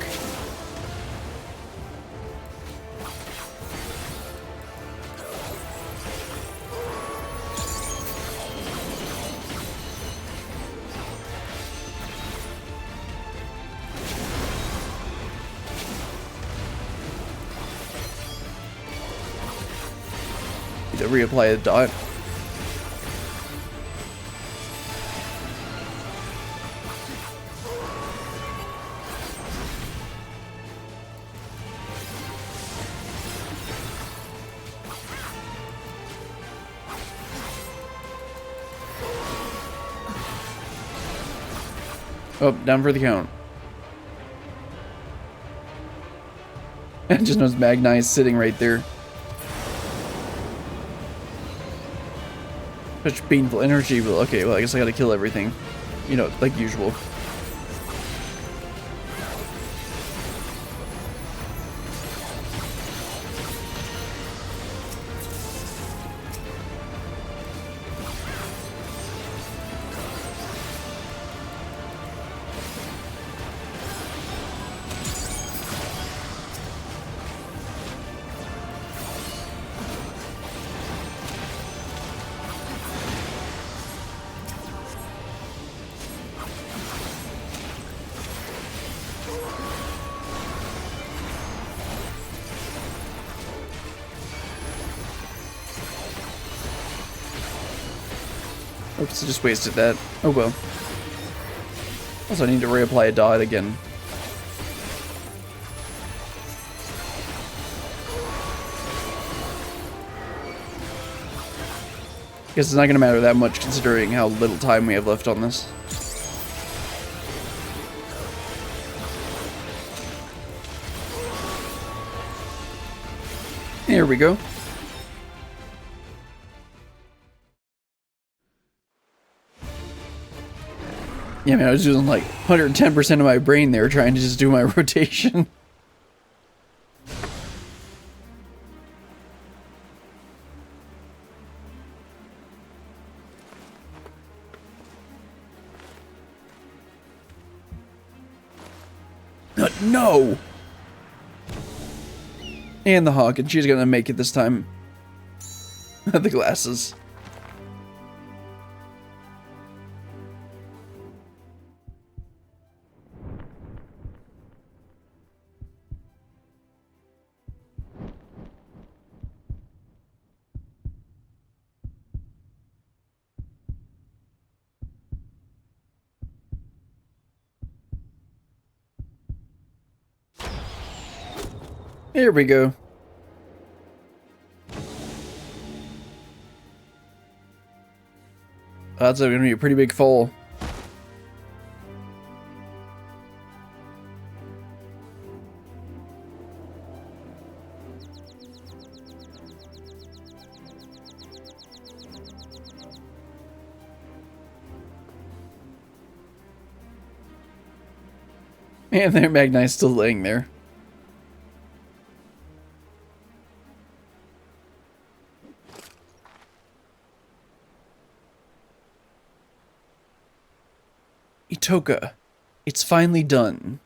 Need to reapply a dot. Oh, down for the count. I just knows Magni is sitting right there. Such painful energy. Well, okay, well, I guess I gotta kill everything. You know, like usual. Oops, I just wasted that. Oh well. Also, I need to reapply a dot again. Guess it's not gonna matter that much considering how little time we have left on this. Here we go. Yeah, man, I was using like 110% of my brain there trying to just do my rotation. No! And the hawk, and she's gonna make it this time. The glasses. Here we go. That's gonna be a pretty big fall. And their Magnite's still laying there. Itoka, it's finally done.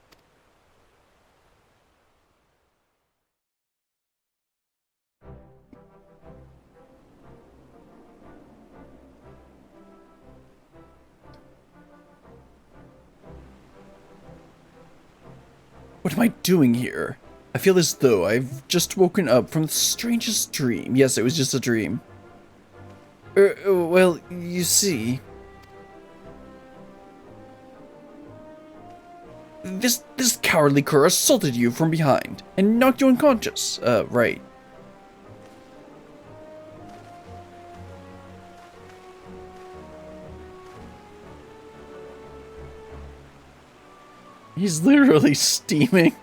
What am I doing here? I feel as though I've just woken up from the strangest dream. Yes, it was just a dream. Well, you see... This cowardly cur assaulted you from behind and knocked you unconscious. Right. He's literally steaming.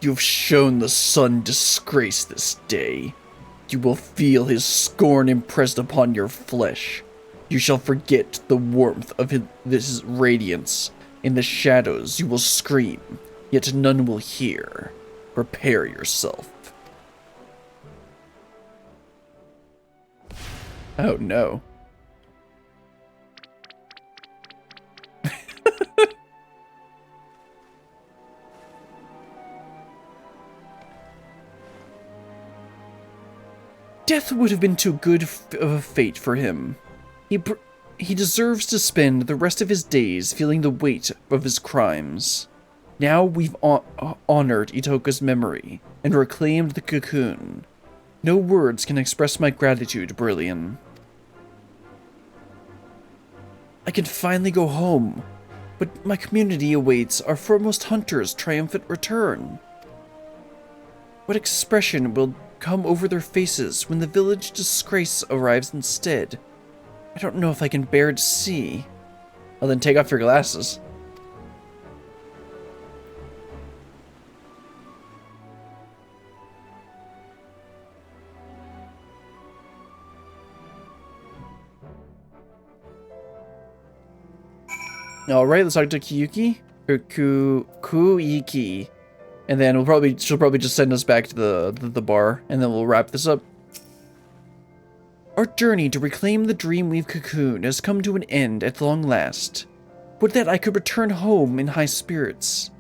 You've shown the sun disgrace this day. You will feel his scorn impressed upon your flesh. You shall forget the warmth of this radiance. In the shadows you will scream, yet none will hear. Prepare yourself. Oh no. Death would have been too good of a fate for him. He deserves to spend the rest of his days feeling the weight of his crimes. Now we've honored Itoka's memory and reclaimed the cocoon. No words can express my gratitude, Brillian. I can finally go home, but my community awaits our foremost hunter's triumphant return. What expression will come over their faces when the village disgrace arrives instead? I don't know if I can bear to see. Well, then take off your glasses. Alright, let's talk to Kiyuki. Or Kuiki. And then she'll probably just send us back to the bar, and then we'll wrap this up. Our journey to reclaim the Dreamweave cocoon has come to an end at long last. Would that I could return home in high spirits.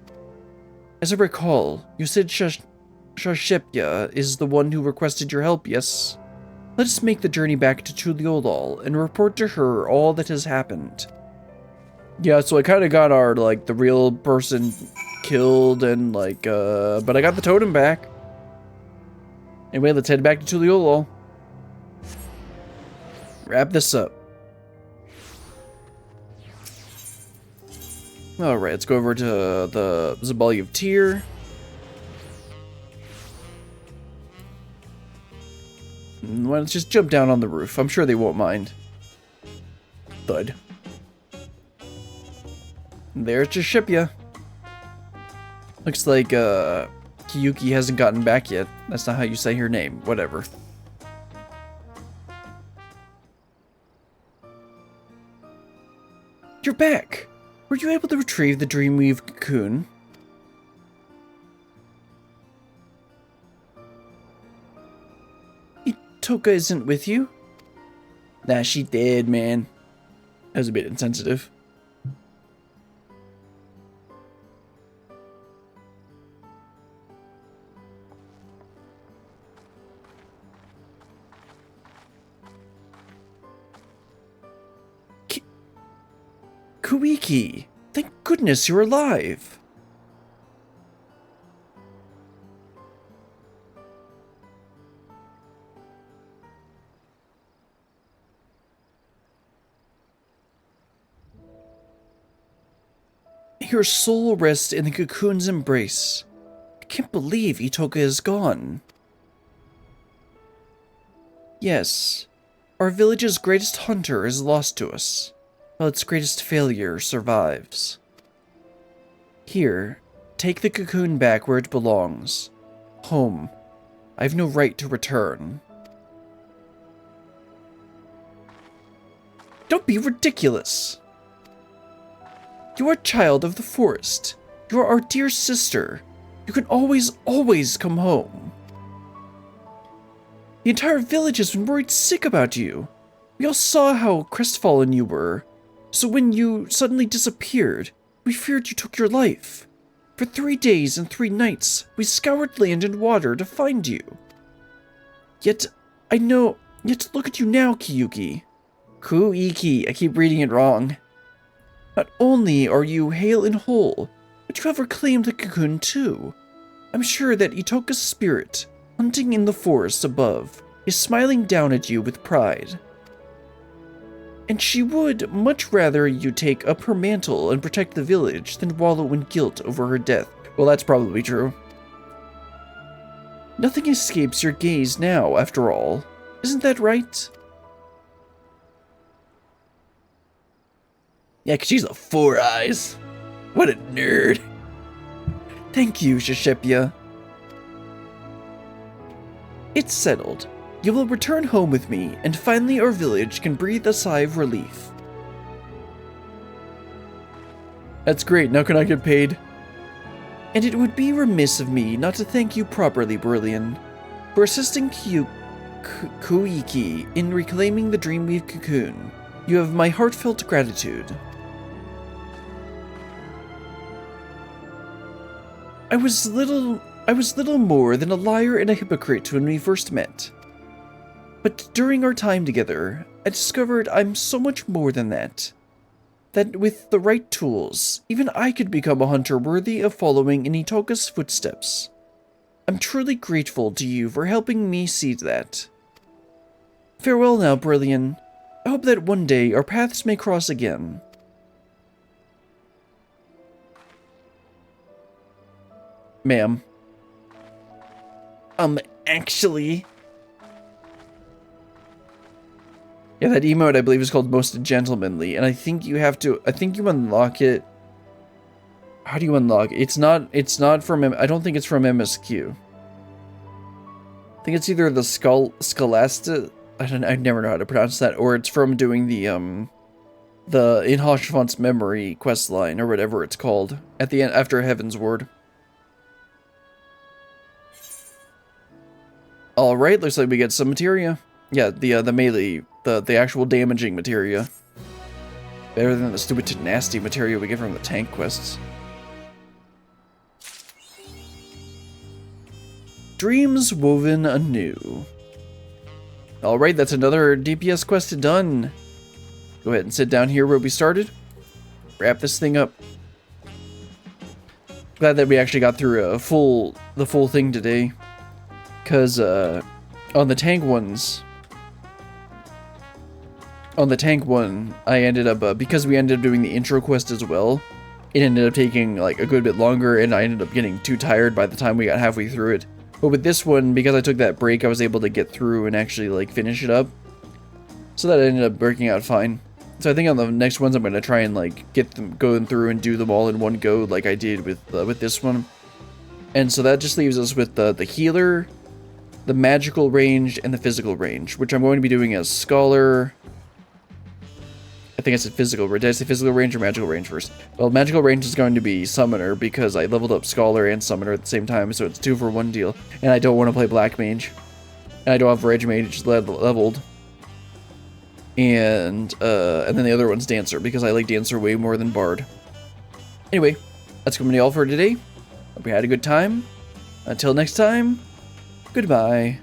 As I recall, you said Shashepya is the one who requested your help, yes? Let us make the journey back to Tuliolal and report to her all that has happened. Yeah, so I kind of got our, the real person killed and, but I got the totem back. Anyway, let's head back to Tuliolal. Wrap this up. Alright, let's go over to the Zabali of Tyr. Well, let's just jump down on the roof. I'm sure they won't mind. Thud. There's Shashepya. Looks like, Kiyuki hasn't gotten back yet. That's not how you say her name. Whatever. You're back! Were you able to retrieve the Dreamweave cocoon? Itoka isn't with you? Nah, she dead, man. That was a bit insensitive. Kuiki, thank goodness you're alive. Your soul rests in the cocoon's embrace. I can't believe Itoka is gone. Yes, our village's greatest hunter is lost to us, while its greatest failure survives. Here, take the cocoon back where it belongs. Home. I have no right to return. Don't be ridiculous! You are a child of the forest. You are our dear sister. You can always come home. The entire village has been worried sick about you. We all saw how crestfallen you were. So when you suddenly disappeared, we feared you took your life. For 3 days and 3 nights, we scoured land and water to find you. Yet look at you now, Kiyuki. Kuiki, I keep reading it wrong. Not only are you hale and whole, but you have reclaimed the cocoon too. I'm sure that Itoka's spirit, hunting in the forests above, is smiling down at you with pride. And she would much rather you take up her mantle and protect the village than wallow in guilt over her death. Well, that's probably true. Nothing escapes your gaze now, after all. Isn't that right? Yeah, 'cause she's a 4 eyes. What a nerd. Thank you, Shashepya. It's settled. You will return home with me, and finally our village can breathe a sigh of relief. That's great, now can I get paid? And it would be remiss of me not to thank you properly, Brillian, for assisting Kuiki in reclaiming the Dreamweave cocoon. You have my heartfelt gratitude. I was little more than a liar and a hypocrite when we first met. But during our time together, I discovered I'm so much more than that. That with the right tools, even I could become a hunter worthy of following in Itoka's footsteps. I'm truly grateful to you for helping me see that. Farewell now, Brillian. I hope that one day our paths may cross again. Ma'am. Actually... Yeah, that emote I believe is called Most Gentlemanly, and I think you unlock it. How do you unlock it? It's not from, I don't think it's from MSQ. I think it's either the Scholastic, I never know how to pronounce that, or it's from doing the, the In Hoshfont's Memory quest line, or whatever it's called, at the end after Heaven's Word. Alright, looks like we get some materia. Yeah, the melee, the actual damaging materia. Better than the stupid nasty materia we get from the tank quests. Dreams woven anew. Alright, that's another DPS quest done. Go ahead and sit down here where we started. Wrap this thing up. Glad that we actually got through the full thing today. Because on the tank ones, on the tank one, I ended up, because we ended up doing the intro quest as well, it ended up taking like a good bit longer, and I ended up getting too tired by the time we got halfway through it. But with this one, because I took that break, I was able to get through and actually like finish it up. So that ended up working out fine. So I think on the next ones, I'm going to try and like get them going through and do them all in one go like I did with this one. And so that just leaves us with the healer, the magical range, and the physical range, which I'm going to be doing as Scholar. I think I said physical. Did I say physical range or magical range first? Well, magical range is going to be Summoner because I leveled up Scholar and Summoner at the same time, so it's 2 for 1 deal. And I don't want to play Black Mage. And I don't have Rage Mage leveled. And then the other one's Dancer, because I like Dancer way more than Bard. Anyway, that's going to be all for today. Hope you had a good time. Until next time, goodbye.